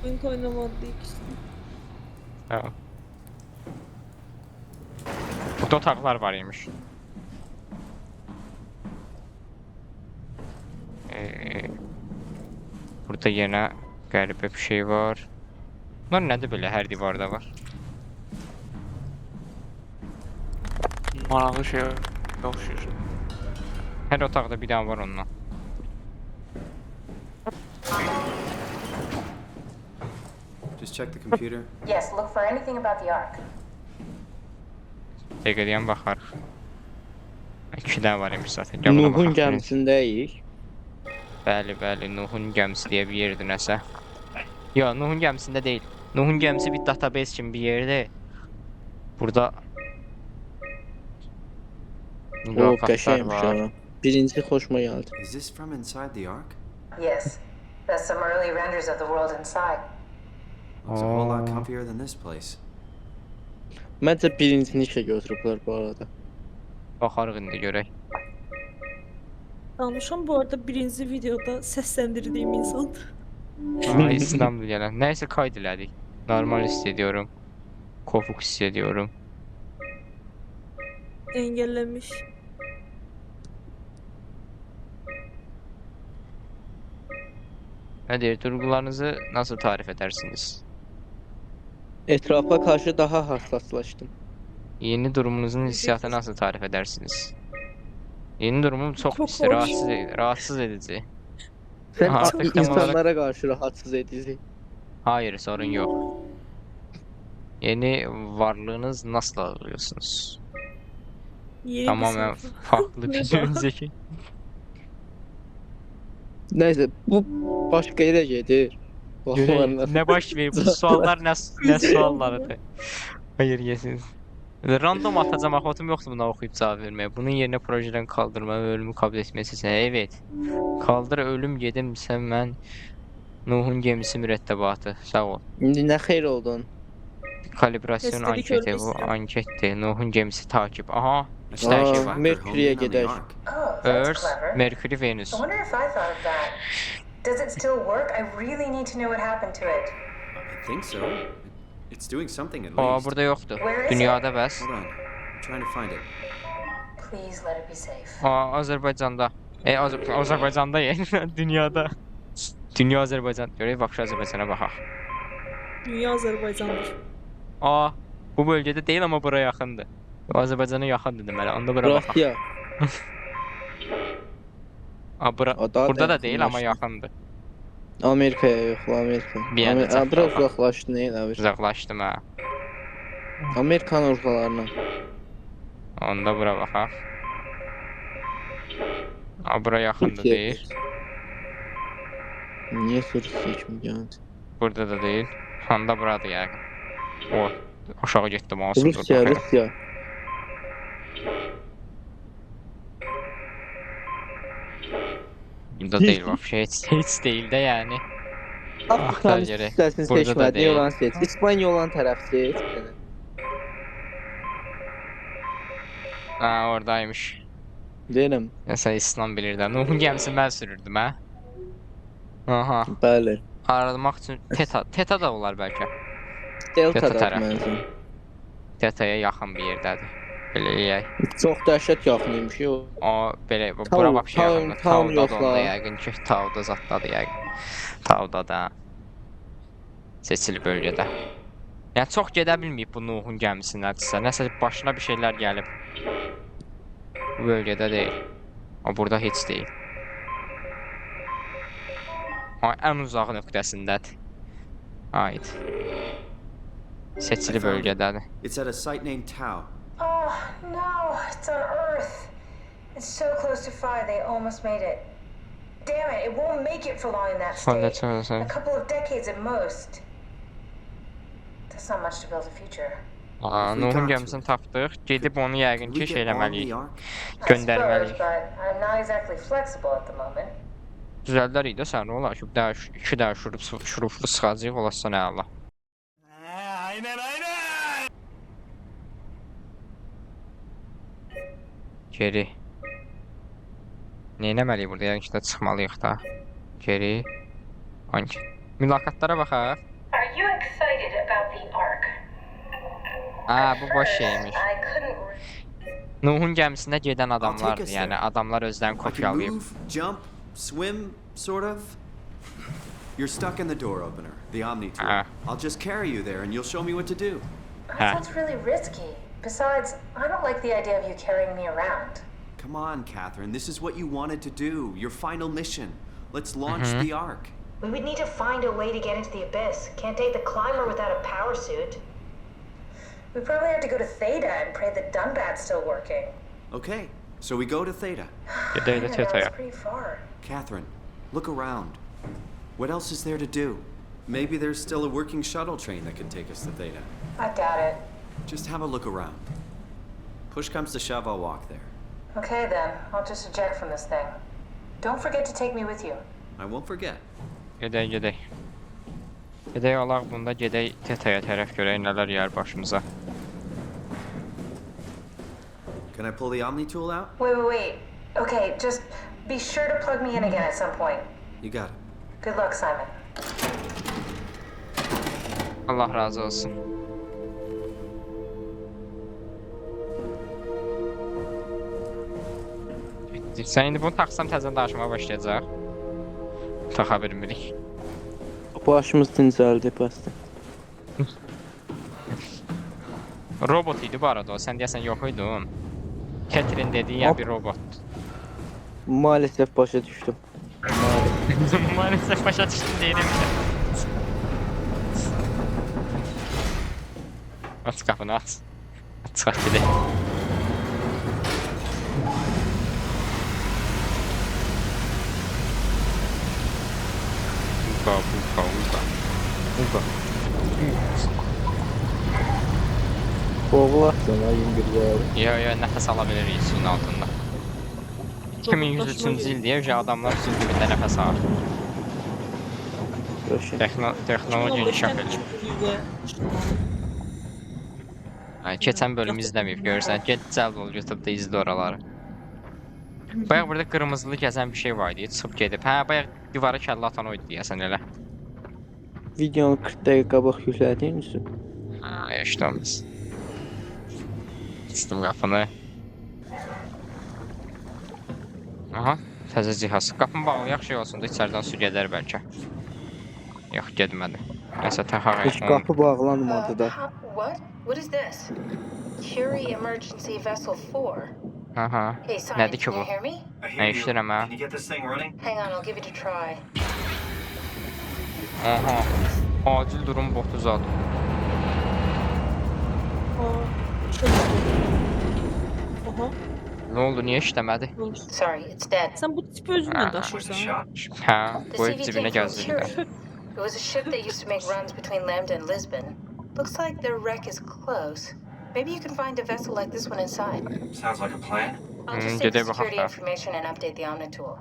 Oyun oynamadı ikisi. Sağ ol. Burada otaqlar var imiş. Burada yenə qəribə bir şey var. Bunlar nədir belə hər divarda var? Maraqlı şey oxşuyur. Hər otaqda bir dənə var ondan. Just check the computer. Yes, look for anything about the Ark. Dəqiqədən baxarıq. 2 dənə var imiş zaten. Gəl buna Nuhun baxaq. gəmisindəyik. Bəli, bəli, Nuhun gəmisi deyə bir yerdir nəsə. Yo, Nuhun gəmisində deyil. Nuhun gəmisi bir database kimi bir yerdir. Burada O lokatlar qəşəngmiş var. ama. Birinci xoşuma gəldi. Is this from inside the Ark? Yes, there's some early renders of the world inside. Looks a whole lot Oh. comfier than this place. Məncə birincini işə götürüblər bu arada. Baxarıq indi görək. Danışan bu arada birinci videoda səsləndirdiyim insandır. Aa, İstanbul gələn. Nəysə kayd elədik. Normal hissediyorum. Kopuk hissediyorum. Engəlləmiş. Hadi duygularınızı nasıl tarif edersiniz? Etrafa karşı daha hassaslaşdım. Yeni durumunuzun hissiyatını nasıl tarif edersiniz? Yeni durumum çok Çok pis, hoş. rahatsız edici. Sen Artık tam insanlara karşı rahatsız edici. Hayır, sorun yok. Yeni varlığınız nasıl algılıyorsunuz? Yeni Tamamen bir sayfa. farklı bir önceki. Neyse bu başka yere gelir. Ne baş verir? Bu suallar ne suallarıdır? Hayır, yesin. Random atacağım, axotum yoxdur buna oxuyub cavab verməyə. Bunun yerinə projeden kaldırma ve ölümü kabul etmesi ise evet. Kaldır ölüm gedimsə mən Nuhun gemisi mürettebatı. Sağ ol. İndi ne xeyir oldun? Kalibrasyon Testleri anketi bu görmüşsün. ankettir. Nuhun gemisi takip. Aha. I İşte her saw şey a var. Mer- record Mercury'e homing on the gider. Ark. Oh, that's Earth, clever. Merkür, Venüs. I wonder if I thought of that. Does it still work? I really need to know what happened to it. I think so. It's doing something at Aa, least. burada yoktu. Where is Dünyada bəs. Hold on. I'm trying to find it. Please let it be safe. Aa, Azərbaycanda. Azərbaycanda dünyada. Dünya Azərbaycan. Görək baxış Azərbaycana baxaq. Dünya Azərbaycandır. Aa, bu bölgədə deyil amma bura yaxındır. Azərbaycana yaxındır deməli. Onda bura baxaq. Rusya. Aa, bura O daha burada da da deyil amma yaxınlaşdı. yaxındır. Amerika'ya yok bu Amerika. Bir yerde Aa, biraz çatlamaq. uzaklaştı neyin abi? Uzaqlaşdım ha. Amerikan ortalarına. Onda bura baxaq. Aa, bura yaxındır Türkiye. deyil. Niye Rusya kimi geldi? Burada da deyil. Onda buradır yəqin. O aşağı getdim olsun. Rusya, Rusya. Burada deyil bak. Heç deyil də yəni. Afrikanın gerek. hissəsini Burada da seçmədin, değil. olan seç. İspanya olan tərəf seç. Ha, oradaymış. Deyirəm, Nəsə İslam bilir də. Nuhun gəmisini mən sürürdüm hə. Aha. bəli. Aramaq üçün Teta da olar bəlkə. Delta Delta da tərəf. mənzil. Teta'ya yaxın bir yerdədir. Belə eləyək. Çox dəhşət yaxın imiş o. O belə bura Tau- vapşe tau- yaxındır. tau Tauda da yoxla. onda yəqin ki, Tauda zatdadır yəqin. Tauda da seçili bölgədə. Yəni çox gedə bilməyib bu Nuhun gəmisinədirsə. Nəsə başına bir şeylər gəlib. Bu bölgədə deyil. O burada heç deyil. O ən uzaq nöqtəsindədir. Aid. Seçili bölgədədir. It's at a site named Tau. Oh, no, it's on Earth. It's so close to 5, they almost made it. Damn it, it won't make it for long in that Sonra state. çıxırsan. A couple of decades at most. That's not much to build a future. Aa, Nuhun gəmisini tapdıq. Gedib onu yəqin Can ki we şey get on the eləməliyik. Ark? I suppose, Göndermeliyik. but I'm not exactly flexible at the moment. Düzəldərik də sən olar ki, iki dənə şuruplu sıxacaq olasa nə Allah. Geri. Neynəməliyik burada? Yəni ki də çıxmalıyıq da. Geri. Hangi? Mülakatlara baxaq. Are you excited about the Ark? Aa, bu boş şeymiş. I couldn't. Nuhun gəmisində gedən I'll adamlardır. take us Yəni there. adamlar özlərini I can kopyalayıb. move, jump, swim, sort of. You're stuck in the door opener, the Omni tool. I'll just carry you there and you'll show me what to do. That sounds really risky. Besides, I don't like the idea of you carrying me around. Come on, Catherine. This is what you wanted to do. Your final mission. Let's launch the Ark. We would need to find a way to get into the Abyss. Can't take the climber without a power suit. We probably have to go to Theta and pray that Dunbat's still working. Okay, so we go to Theta. That's pretty far. Catherine, look around. What else is there to do? Maybe there's still a working shuttle train that can take us to Theta. I doubt it. Just have a look around. Push comes to shove, I'll walk there. Okay then, I'll just eject from this thing. Don't forget to take me with you. I won't forget. Gedək. Gedək olaq bunda, gedək Teta'ya tərəf görək nələr yer başımıza. Can I pull the Omni tool out? Wait. Okay, just be sure to plug me in again at some point. You got it. Good luck, Simon. Allah razı olsun. Sən indi bunu taxsam təzən danışmağa başlayacaq. Taxa bilmirik. Başımız dincəldi bəsdir. Robot idi bu arada o, sən deyəsən yox idin. Catherine dediyi ya bir robot. Maalesef başa düşdüm. Maalesef başa düşdüm deyirəm. Aç qapını aç. Çıxaq gedək. Uqa. Boğulasın ha İngilizləri. Yo, nəfəs ala bilirik suyun altında. 2103-cü il deyə adamlar suyun dibində nəfəs alır. Texnologiya inkişaf edir. Keçən bölümü izləməyib görürsən, get cəlb ol YouTube'da izlə oraları. Bayaq burada qırmızılı gəzən bir şey var idi, çıxıb gedib. Bayaq divara kəllə atan oydu deyəsən elə. Videonu 40 dəqiqə qabaq yüklədiyin üçün. Yaşlı olmaz. Sıstım qapını. Aha, təzə cihaz. Qapını bağlayaq şey olsun da içərdən su gedər bəlkə. Yox, gedmədi. Nəsə təxaq Heç qapı bağlanmadı da. What is this? Curie Emergency Vessel 4. Aha. Hey, Simon, Nədir ki can bu? you hear me? Nə işləyirəm hə? Can you get this thing running? Hang on, I'll give it a try. Aha. Acil durum botu zad. Oha. Nə oldu, niyə işləmədi? Sorry, it's dead. Sen bu tipi özünle taşırsan. Hə, The qoyub CV cibinə came from gəzdirdi. Curie. It was a ship that used to make runs between Lambda and Lisbon. Looks like their wreck is close. Maybe you can find a vessel like this one inside. Sounds like a plan. I'll just take the gedək baxaq security da. information and update the Omni tool.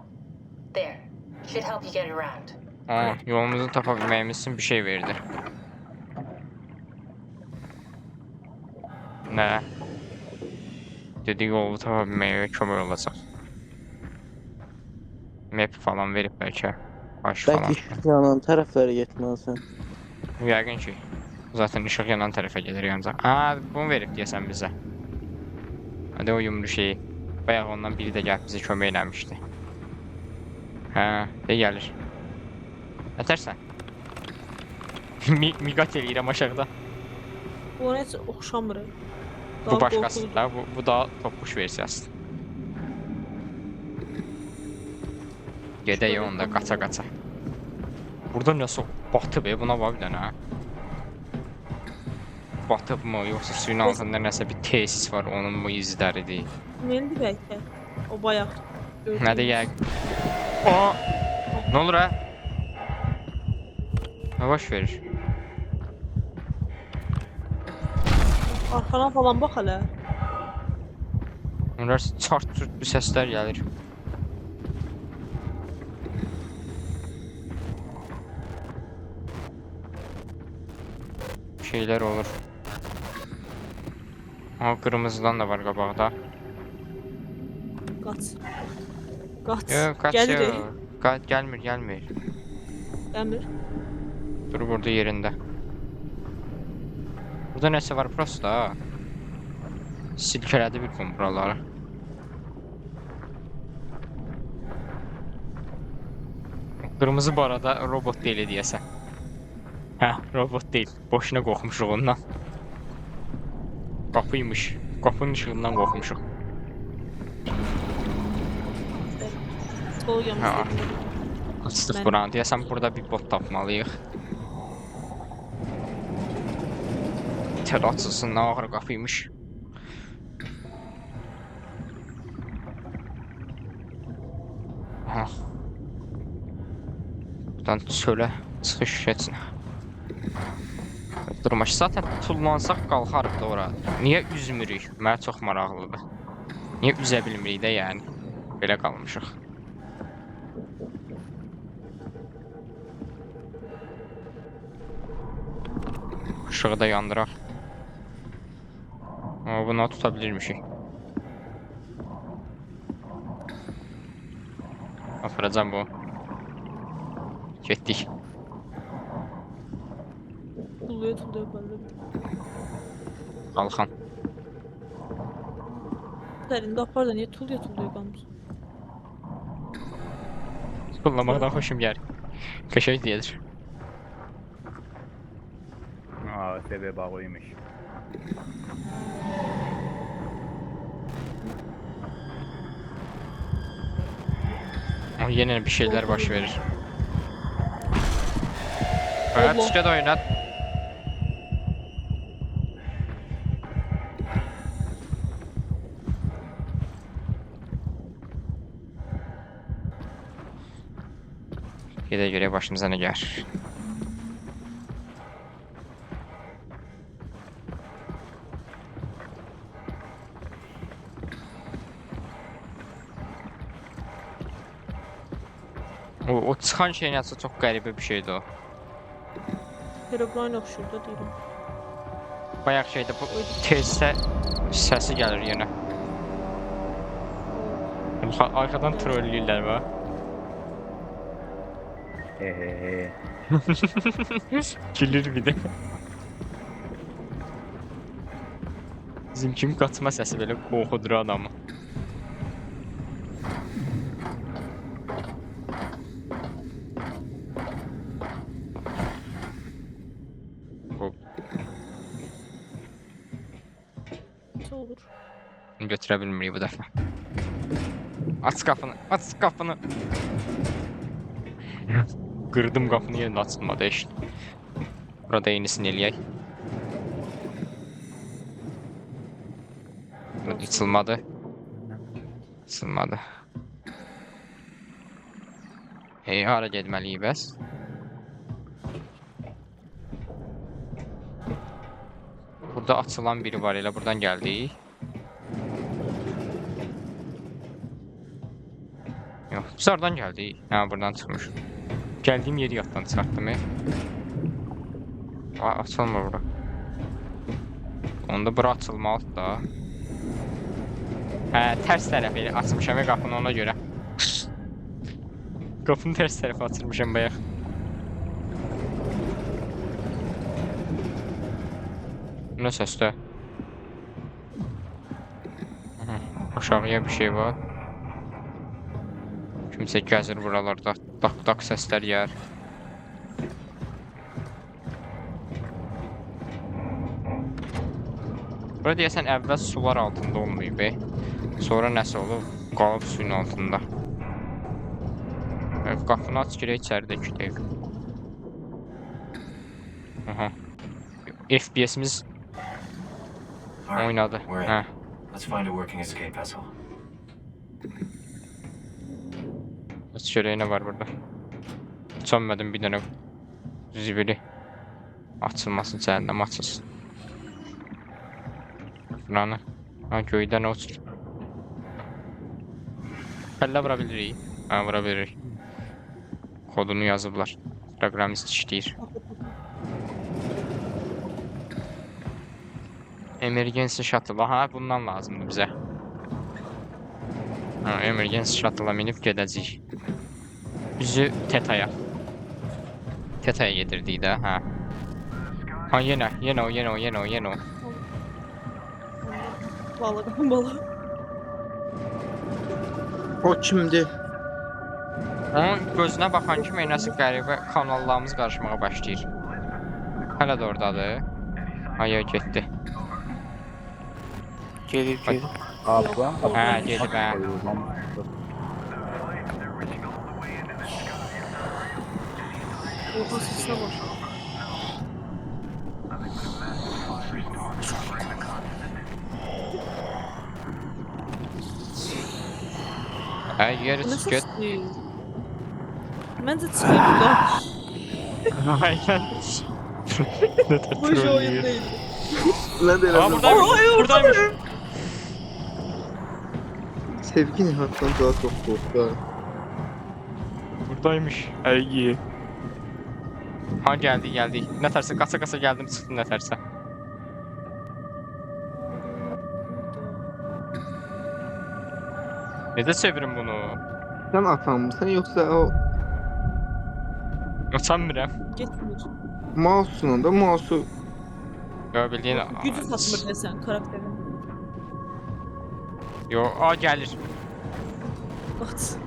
There. Should help you get around. Yolumuzu tapa bilməyimiz üçün bir şey verdi. Nə? Dedi yolu tapa bilməyə kömək olacaq. Map falan verib bəlkə. Baş falan. Bəlkə işıq yanan tərəflərə getməlisən. Yəqin ki. Zaten işıq yanan tərəfə gedir yanacaq. Bunu verib deyəsən bizə. Hadi o yumru şeyi. Bayaq ondan biri də gəlib bizə kömək eləmişdi. De gəlir. Ətərsən. Miqat eləyirəm aşağıda. Bu ona heç oxşamır. Bu başqası da, bu da toppuş versiyası. Gedək onda, qaça. Burada nəsə batıb, buna bax bir dənə. Batıb mı, yoxsa suyun altında nəsə bir tesis var, onun mu izləridir? Mendir bəlkə. O bayaq. Nədir yəqin? Nə olur hə? Nə baş verir? Arxana falan bax hələ. Onlar çart-çurt bir səslər gəlir. Şeylər olur. Qırmızıdan da var qabaqda. Qaç. Yox, qaç Gəlirik. yox. Gəlmir. Gəmir. Dur burada yerində. Burada nəsə var prosta. Silkələdi bir gün buraları. Qırmızı bu arada robot deyil deyəsən. Hə, robot deyil. Boşuna qorxmuşuq ondan. Qapıymış. Qapının işığından qorxmuşuq. Sol yanımızda. Ha. Açdıq Mən- buranı. Deyəsən burada bir bot tapmalıyıq. Tər açılsın, nə ağır qapıymış. Aha. Buradan çölə çıxış keçsin. Durmaş, zaten tullansaq qalxarıq da ora. Niyə üzmürük? Mənə çox maraqlıdır. Niyə üzə bilmirik də yəni? Belə qalmışıq. Işığı da yandıraq. Ama bunu tutabilirmişik. Aparacağım bu. Getdik. Tulluyor böyle. Qalxan. Derinde apar da niye tulluyor kalmış. Kullanmaqdan xoşum gəlir. Qəşəng deyir. Aa, sebep bağlıymış. Ama yine bir şeyler baş verir. Evet, Allah. işte de oynat. Gide göre başımıza ne gelir. O çıxan şeyin aslında çok qəribə bir şeydi o. Herobrine okşurda değilim. Bayaq şeydə bu tezsə səsi gəlir yenə. Arkadan trolləyirlər va. Hehehe. Gülür bir de. Bizim kim qaçma səsi belə qorxudur adamı. Hop, Ne olur. götürə bilmirik bu dəfə. Aç qapını, aç qapını. Qırdım qapını yenə açılmadı işte. Burada yenisini eləyək. Açılmadı. Açılmadı. Hey, hara getməliyik bəs? Burada açılan biri var, elə buradan gəldik. Yox, biz oradan gəldik. Hə, buradan çıxmış. Gəldiyim yeri yaddan çıxartdım. Açılmır bura. Onda bura açılmalıdır da. Hə, tərs tərəf elə açmışam qapını ona görə. Qapını tərs tərəfə açırmışam bayaq. Nə səsdə? Aşağıya bir şey var. Kimsə gəzir buralarda. Tak səslər yer. Burada deyəsən əvvəl sular altında olmayıb. Sonra nəsə olub, qalıb suyun altında. Qapını aç girək içəridə kütəyik. Aha. FPS-imiz oynadı. Hə. Let's find a working escape vessel. Aç görək nə var burada. Çönmədim bir dənə zibili. Açılmasın, cəhənnəm açılsın. Buranı. Ha, göydən uçur. Kəllə vura bilirik. Ha, vura bilirik. Kodunu yazıblar. Proqramist işləyir. Emergency shuttle. Aha, bundan lazımdır bizə. Ha, emergency shuttle'a minib gedəcəyik. Bizi Teta'ya. Teta'ya getirdik də, hə. Ha, yenə o. Balık. O kimdi? Onun gözünə baxan kimi nəsə qəribə kanallarımız qarışmağa başlayır. Hələ də oradadır. Aya getdi. Gelip gelip. Abla. Hə, gedib hə. Oha sesine bak. Hə, yeri Bu ne çıx get. ses değil? Bence çıkayım buradan. Aynen. Bu iş oyun değil. Lan da Aa buradaymış. Buradaymış. Sevgi Nihat'tan daha çok korkuyorum. Buradaymış. Ay. Ha geldi. Ne terse kasa geldim çıktım ne terse. Ne de çevirin bunu? Sen atan mısın yoksa o Utanmıram. Getmir. mouse'un da mouse'u Yo bildiğin. Gücü satmır desen karakterin. Yo gelir. At.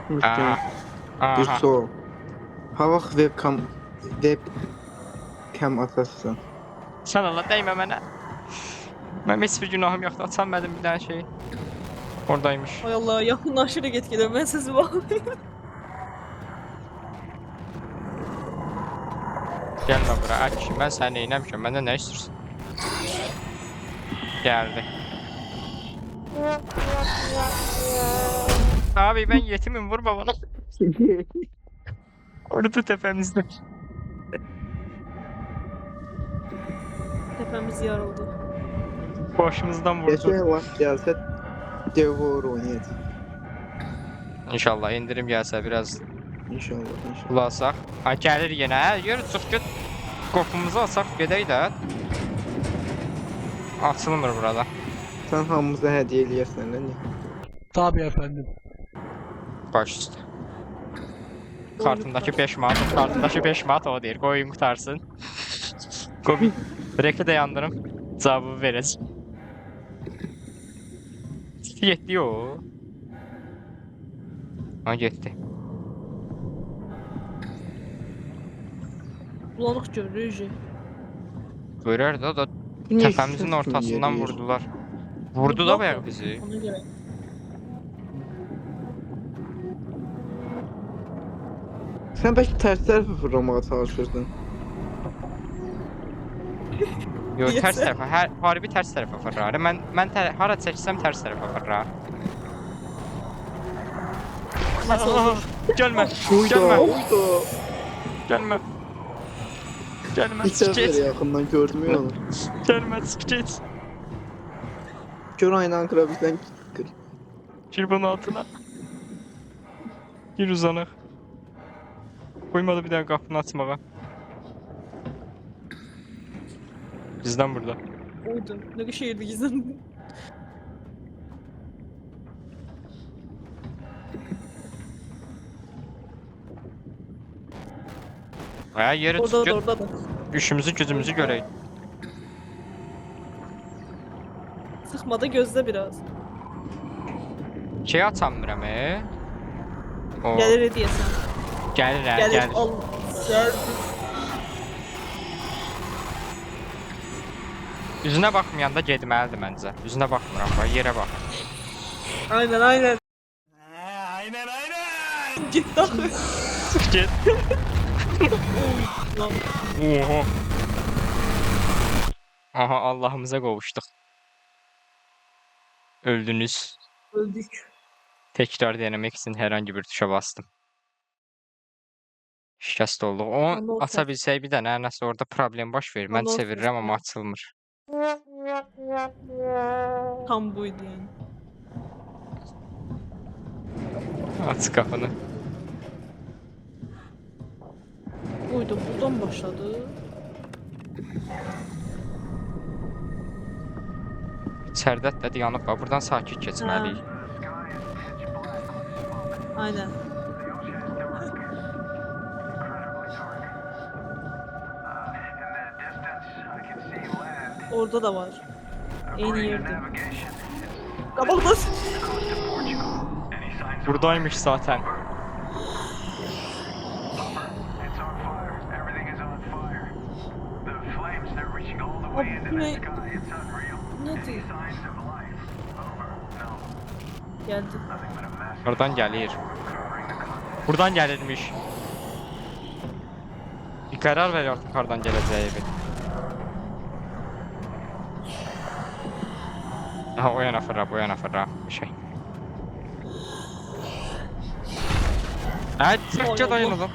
müşteri Aha. bir soğuk. Hava webcam atasın. Sen Allah değme mənə. Mənim heç bir günahım yoxdur. Açanmadım bir dənə şey. Oradaymış. Ay Allah yakınlaşır get gelir. Ben sesi bakmayayım. Gəlmə bura. Əki, mən səni neynəmişəm? Məndən nə istəyirsən? Gəldi. Abi ben yetimim vurma bana. Orada tepemizde. Tepemiz yarıldı. Başımızdan vurdu. Geçen vaxt gelse devor oynayacaq. İnşallah indirim gelse biraz İnşallah. bulasaq. Ha gəlir yenə. Yürü çıx get. Qopumuzu alsaq gedək də. Açılmır burada. Sen hamımıza hediye eləyəsən lan. Tabii efendim. Baş üstə. Kartımdakı 5 manat, kartımdakı 5 manat o deyir. Qoyun qutarsın. Qoy. Rekli də yandırım. Cavabı verəcək. Getdi o. Ha getdi. Bulanık görürüz. Görər də da Niye təpəmizin ses ortasından geliyor? vurdular. Vurdu da bayağı bizi. Ona göre. Sen belki ters tərəfə fırlamağa çalışırdın. Yo Yes. ters tərəfə, harbi ters tərəfə fırlar. Mən hara çəksəm ters tərəfə fırlar. Nasıl olur? Gəlmə. Uyda, Gəlmə. uyda. Gəlmə. Gəlmə. Bir Çıx səfər get. yaxından görmüyor onu. Gəlmə, çıx get. Gör aynan qıra bizdən qır. Gir bunun altına. Gir uzanıq. Qoymadı bir dənə qapını açmağa. Bizdən burada. Oydu. Ne şehirdi gizlen. Ha yeri Orada tut da get. orada da. Üşümüzü gücümüzü görək. Sıkmada gözle biraz. Şey açamıram O Gelir hediye sen. gəlir hə, Gelir gəlir. al. Gel. Üzünə baxmayanda getməlidir məncə. Üzünə baxmıram, bax yerə bax. Aynen aynen. Aynen. Git daha. Çıx get. Lan. Oha. Aha Allah'ımıza qovuşduq. Öldünüz. Öldük. Tekrar denemek için herhangi bir tuşa bastım. Şikəst oldu. O Anladım. aça bilsək bir dənə nəsə orada problem baş verir. Mən Anladım. çevirirəm amma açılmır. Tam buydu yani. Aç qapını. Buydu. Buradan başladı. İçəridə də dayanıb var. Buradan sakit keçməliyik. Aynen. Orada da var. En yerde. Kabaklas. Buradaymış zaten. Abi bu ne? Ne diyor? Geldi. Buradan gəlir. Buradan gəlirmiş. Bir qərar ver artıq hardan gələcəyi bir. Aha, o yana fırra, bir şey. Hadi çəkcə dayanalım.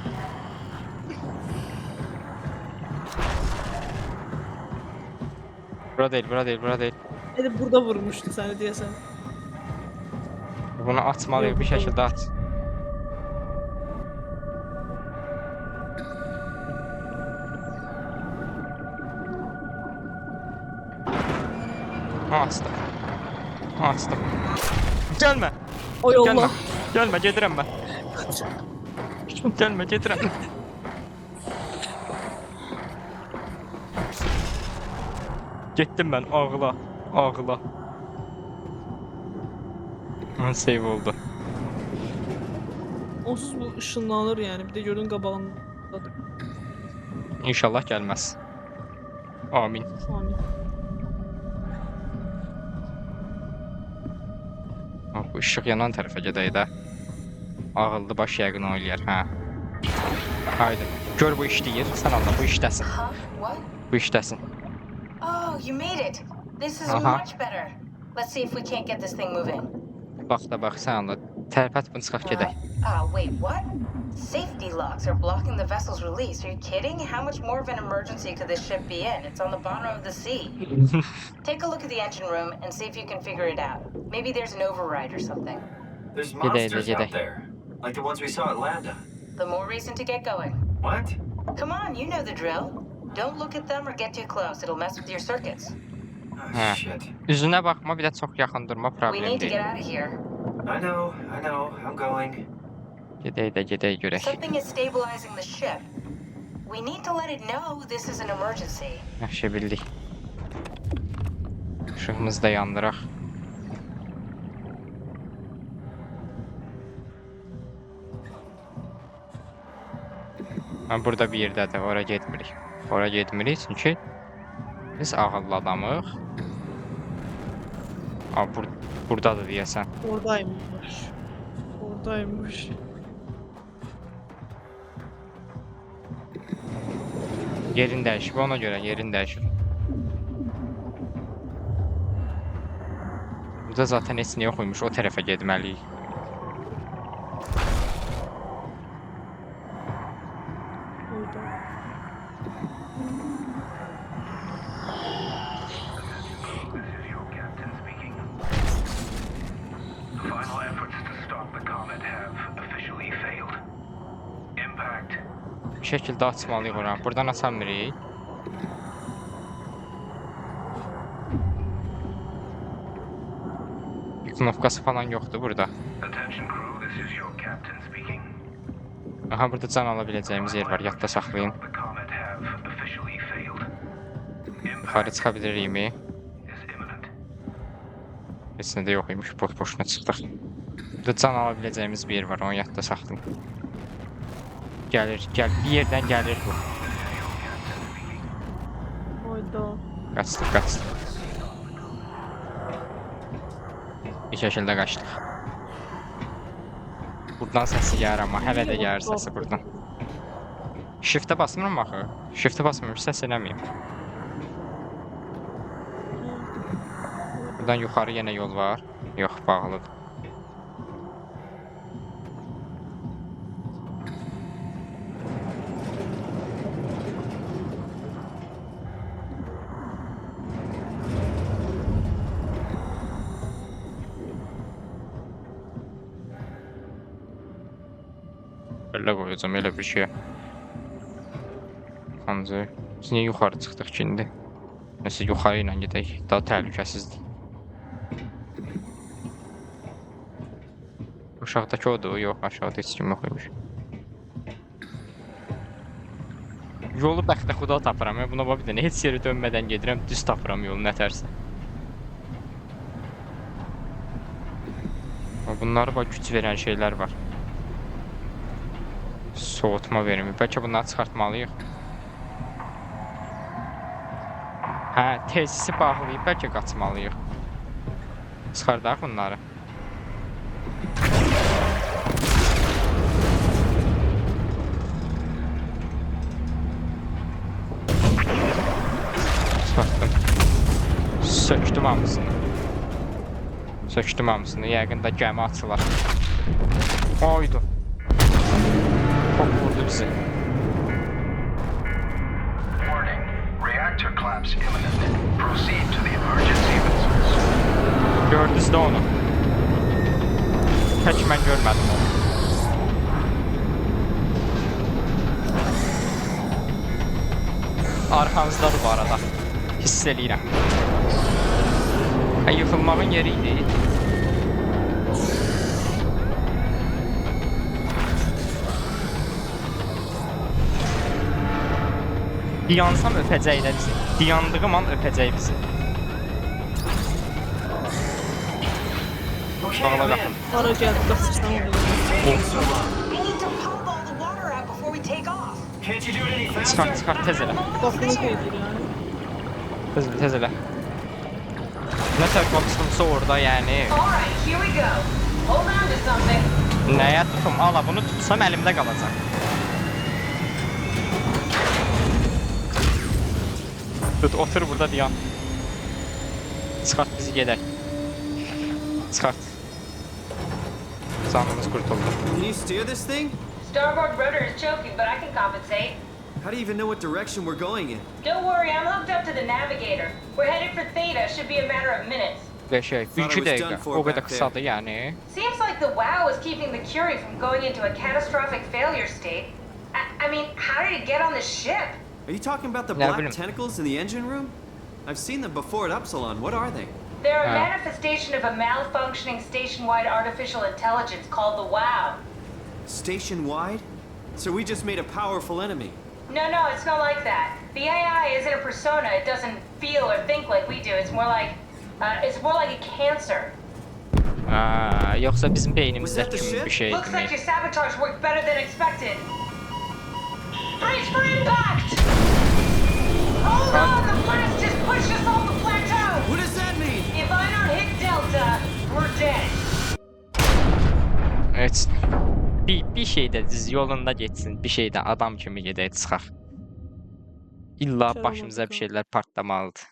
Bura değil. Beni burada vurmuştu seni diyesen. Bunu atmalıyıq, bir şəkildə at. Açdım. Gəlmə. Oy Allah. Gəlmə, gedirəm mən. Gəlmə, gedirəm. Getdim mən, ağla. Save oldu. Onsuz bu ışınlanır yani. Bir de gördün qabağında. İnşallah gəlməz. Amin. Amin. Bu ışıq yanan tərəfə gedək də. Ağıllı baş yəqin oynayar, hə. Haydi. Gör bu işləyir. Sən Allah bu işdəsin. Huh? What? Bu işdəsin. Oh, you made it. This is Uh-huh. much better. Let's see if we can't get this thing moving. Bax, sən Allah. Tərpət bunu çıxaq gedək. Wait, what? Safety locks are blocking the vessel's release. Are you kidding? How much more of an emergency could this ship be in? It's on the bottom of the sea. Take a look at the engine room and see if you can figure it out. Maybe there's an override or something. There's Gidey, monsters gidey. out there. Like the ones we saw at Lambda. The more reason to get going. What? Come on, you know the drill. Don't look at them or get too close. It'll mess with your circuits. Oh, Hə. shit. Üzünə baxma, bir də çox yaxın durma We problem need to deyil. get out of here. I know. I'm going. Gedək görək. Something is stabilizing the ship. We need to let it know this is an emergency. Yaxşı bildik. İşığımızı da yandıraq. Burada bir yerdədir, ora getmirik. Çünki biz ağıllı adamıq. Buradadır deyəsən. Oradaymış. Yerin dəyişib, ona görə yerin dəyişib. Burada zaten heç nə yoxuymuş, o tərəfə getməliyik. Orada. Final efforts to stop the comet have officially failed. Impact. Bir şəkildə açmalıyıq oranı. Buradan açamırıq. Bir knopkası falan yoxdur burada. Attention crew, this is your captain speaking. Aha, burada can ala biləcəyimiz yer var, yadda saxlayın. The comet have officially failed. Yuxarı çıxa bilirikmi? Is imminent. Heç nə də yox imiş, boş-boşuna çıxdıq. Burada can ala biləcəyimiz bir yer var, onu yadda saxlayın. Gəlir, bir yerdən gəlir bu. Oyda. Qaçdıq. Bir şəkildə qaçdıq. Buradan səsi gəlir, amma hələ də gəlir səsi buradan. Shift'ə basmıram axı. Shift'ə basmıram, səs eləməyim. Buradan yuxarı yenə yol var. Yox, bağlıdır. Belə qoyacam, elə bir şey. Ancaq biz niyə yuxarı çıxdıq ki indi? Nəsə yuxarı ilə gedək, daha təhlükəsizdir. Aşağıdakı odur, yox, aşağıda heç kim yox imiş. Yolu bəxtə xuda tapıram, buna bax bir dənə heç yeri dönmədən gedirəm, düz tapıram yolu nətərsə. Bunlar bak güc verən şeylər var. Soğutma verimi. Bəlkə bunları çıxartmalıyıq. Hə, tesisi bağlayıb bəlkə qaçmalıyıq. Çıxardaq bunları. Çıxartdım. Söktüm hamısını. Söktüm hamısını. Yəqin də gəmi açılar. Oydu. Çok vurdu bizi. Warning. Reactor collapse imminent. Proceed to the emergency vessels. Gördünüz də onu. Tək mən görmədim onu. Arxanızdadır bu arada. Hiss eləyirəm. Yıxılmağın yeri idi. Diyansam öpəcəklər bizi. Diyandığım an öpəcək bizi. Bağla baxın. Ara gəldi, qaçırsan onu. Çıxart, tez elə. Qapını qeydir yəni. Tez elə. Nə tərqamsınsa orada, yəni. Alright, here we go. Hold on to something. Nəyə tutum? Ala, bunu tutsam əlimdə qalacaq. Tut, otur burada diyan. Çıxart bizi gedək. Çıxart. Canımız qurtuldu. Can you steer this thing? Starboard rudder is choking, but I can compensate. How do you even know what direction we're going in? Don't worry, I'm hooked up to the navigator. We're headed for Theta. Should be a matter of minutes. Ve şey, 2 dəqiqə. O qədər qısadır yəni. Seems like the WoW is keeping the Curie from going into a catastrophic failure state. I mean, how did it get on the ship? Are you talking about the Ne black bileyim. tentacles in the engine room? I've seen them before at Upsilon. What are they? They're a manifestation of a malfunctioning station-wide artificial intelligence called the WoW. Station-wide? So we just made a powerful enemy. No, it's not like that. The AI isn't a persona. It doesn't feel or think like we do. It's more like a cancer. Yoxsa bizim beynimizdə kimi bir şey Looks like kimi. your sabotage worked better than expected. Brace for impact! Hold on, the blast just pushed us off the plateau! What does that mean? If I don't hit Delta, we're dead. Evet. Bir şey də düz yolunda getsin, bir şey də adam kimi gedək çıxaq. İlla başımıza bir şeylər partlamalıdır.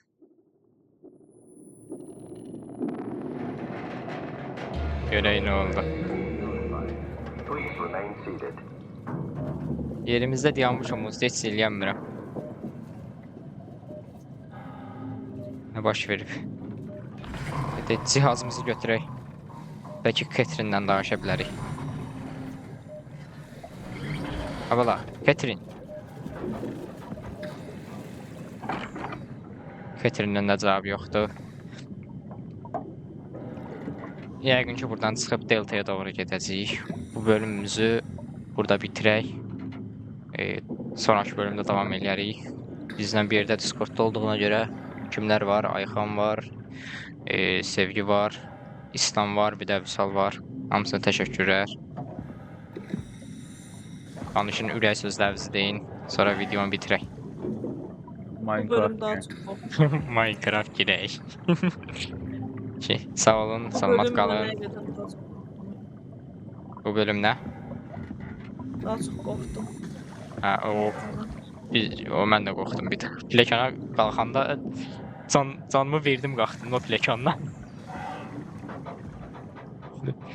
Görək nə oldu. Yerimizdə dayanmışam, heç eləyəmirəm. Nə baş verib? Hadi cihazımızı götürək. Bəlkə Catherine'dən danışa bilərik. Abala, Catherine. Catherine'dən də cavab yoxdur. Yəqin ki, buradan çıxıb Delta'ya doğru gedəcəyik. Bu bölümümüzü burada bitirək. Sonraki bölümdə davam edərik. Bizlə bir yerdə Discord'da olduğuna görə kimlər var? Ayxan var, Sevgi var, İslam var, bir də Vüsal var. Hamısına təşəkkürlər. Danışın ürək sözlərinizi deyin, sonra videonu bitirək. Bu bölüm daha çox oldu. Minecraft girək. Sağ olun, salamat qalın. Bu bölüm nə? Daha çox qorxdum. Hə, o mən də qorxdum bir də. Piləkana qalxanda canımı verdim qalxdım o piləkandan.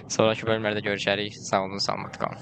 Sonraki bölümlərdə görüşərik. Sağ olun, salamat qalın.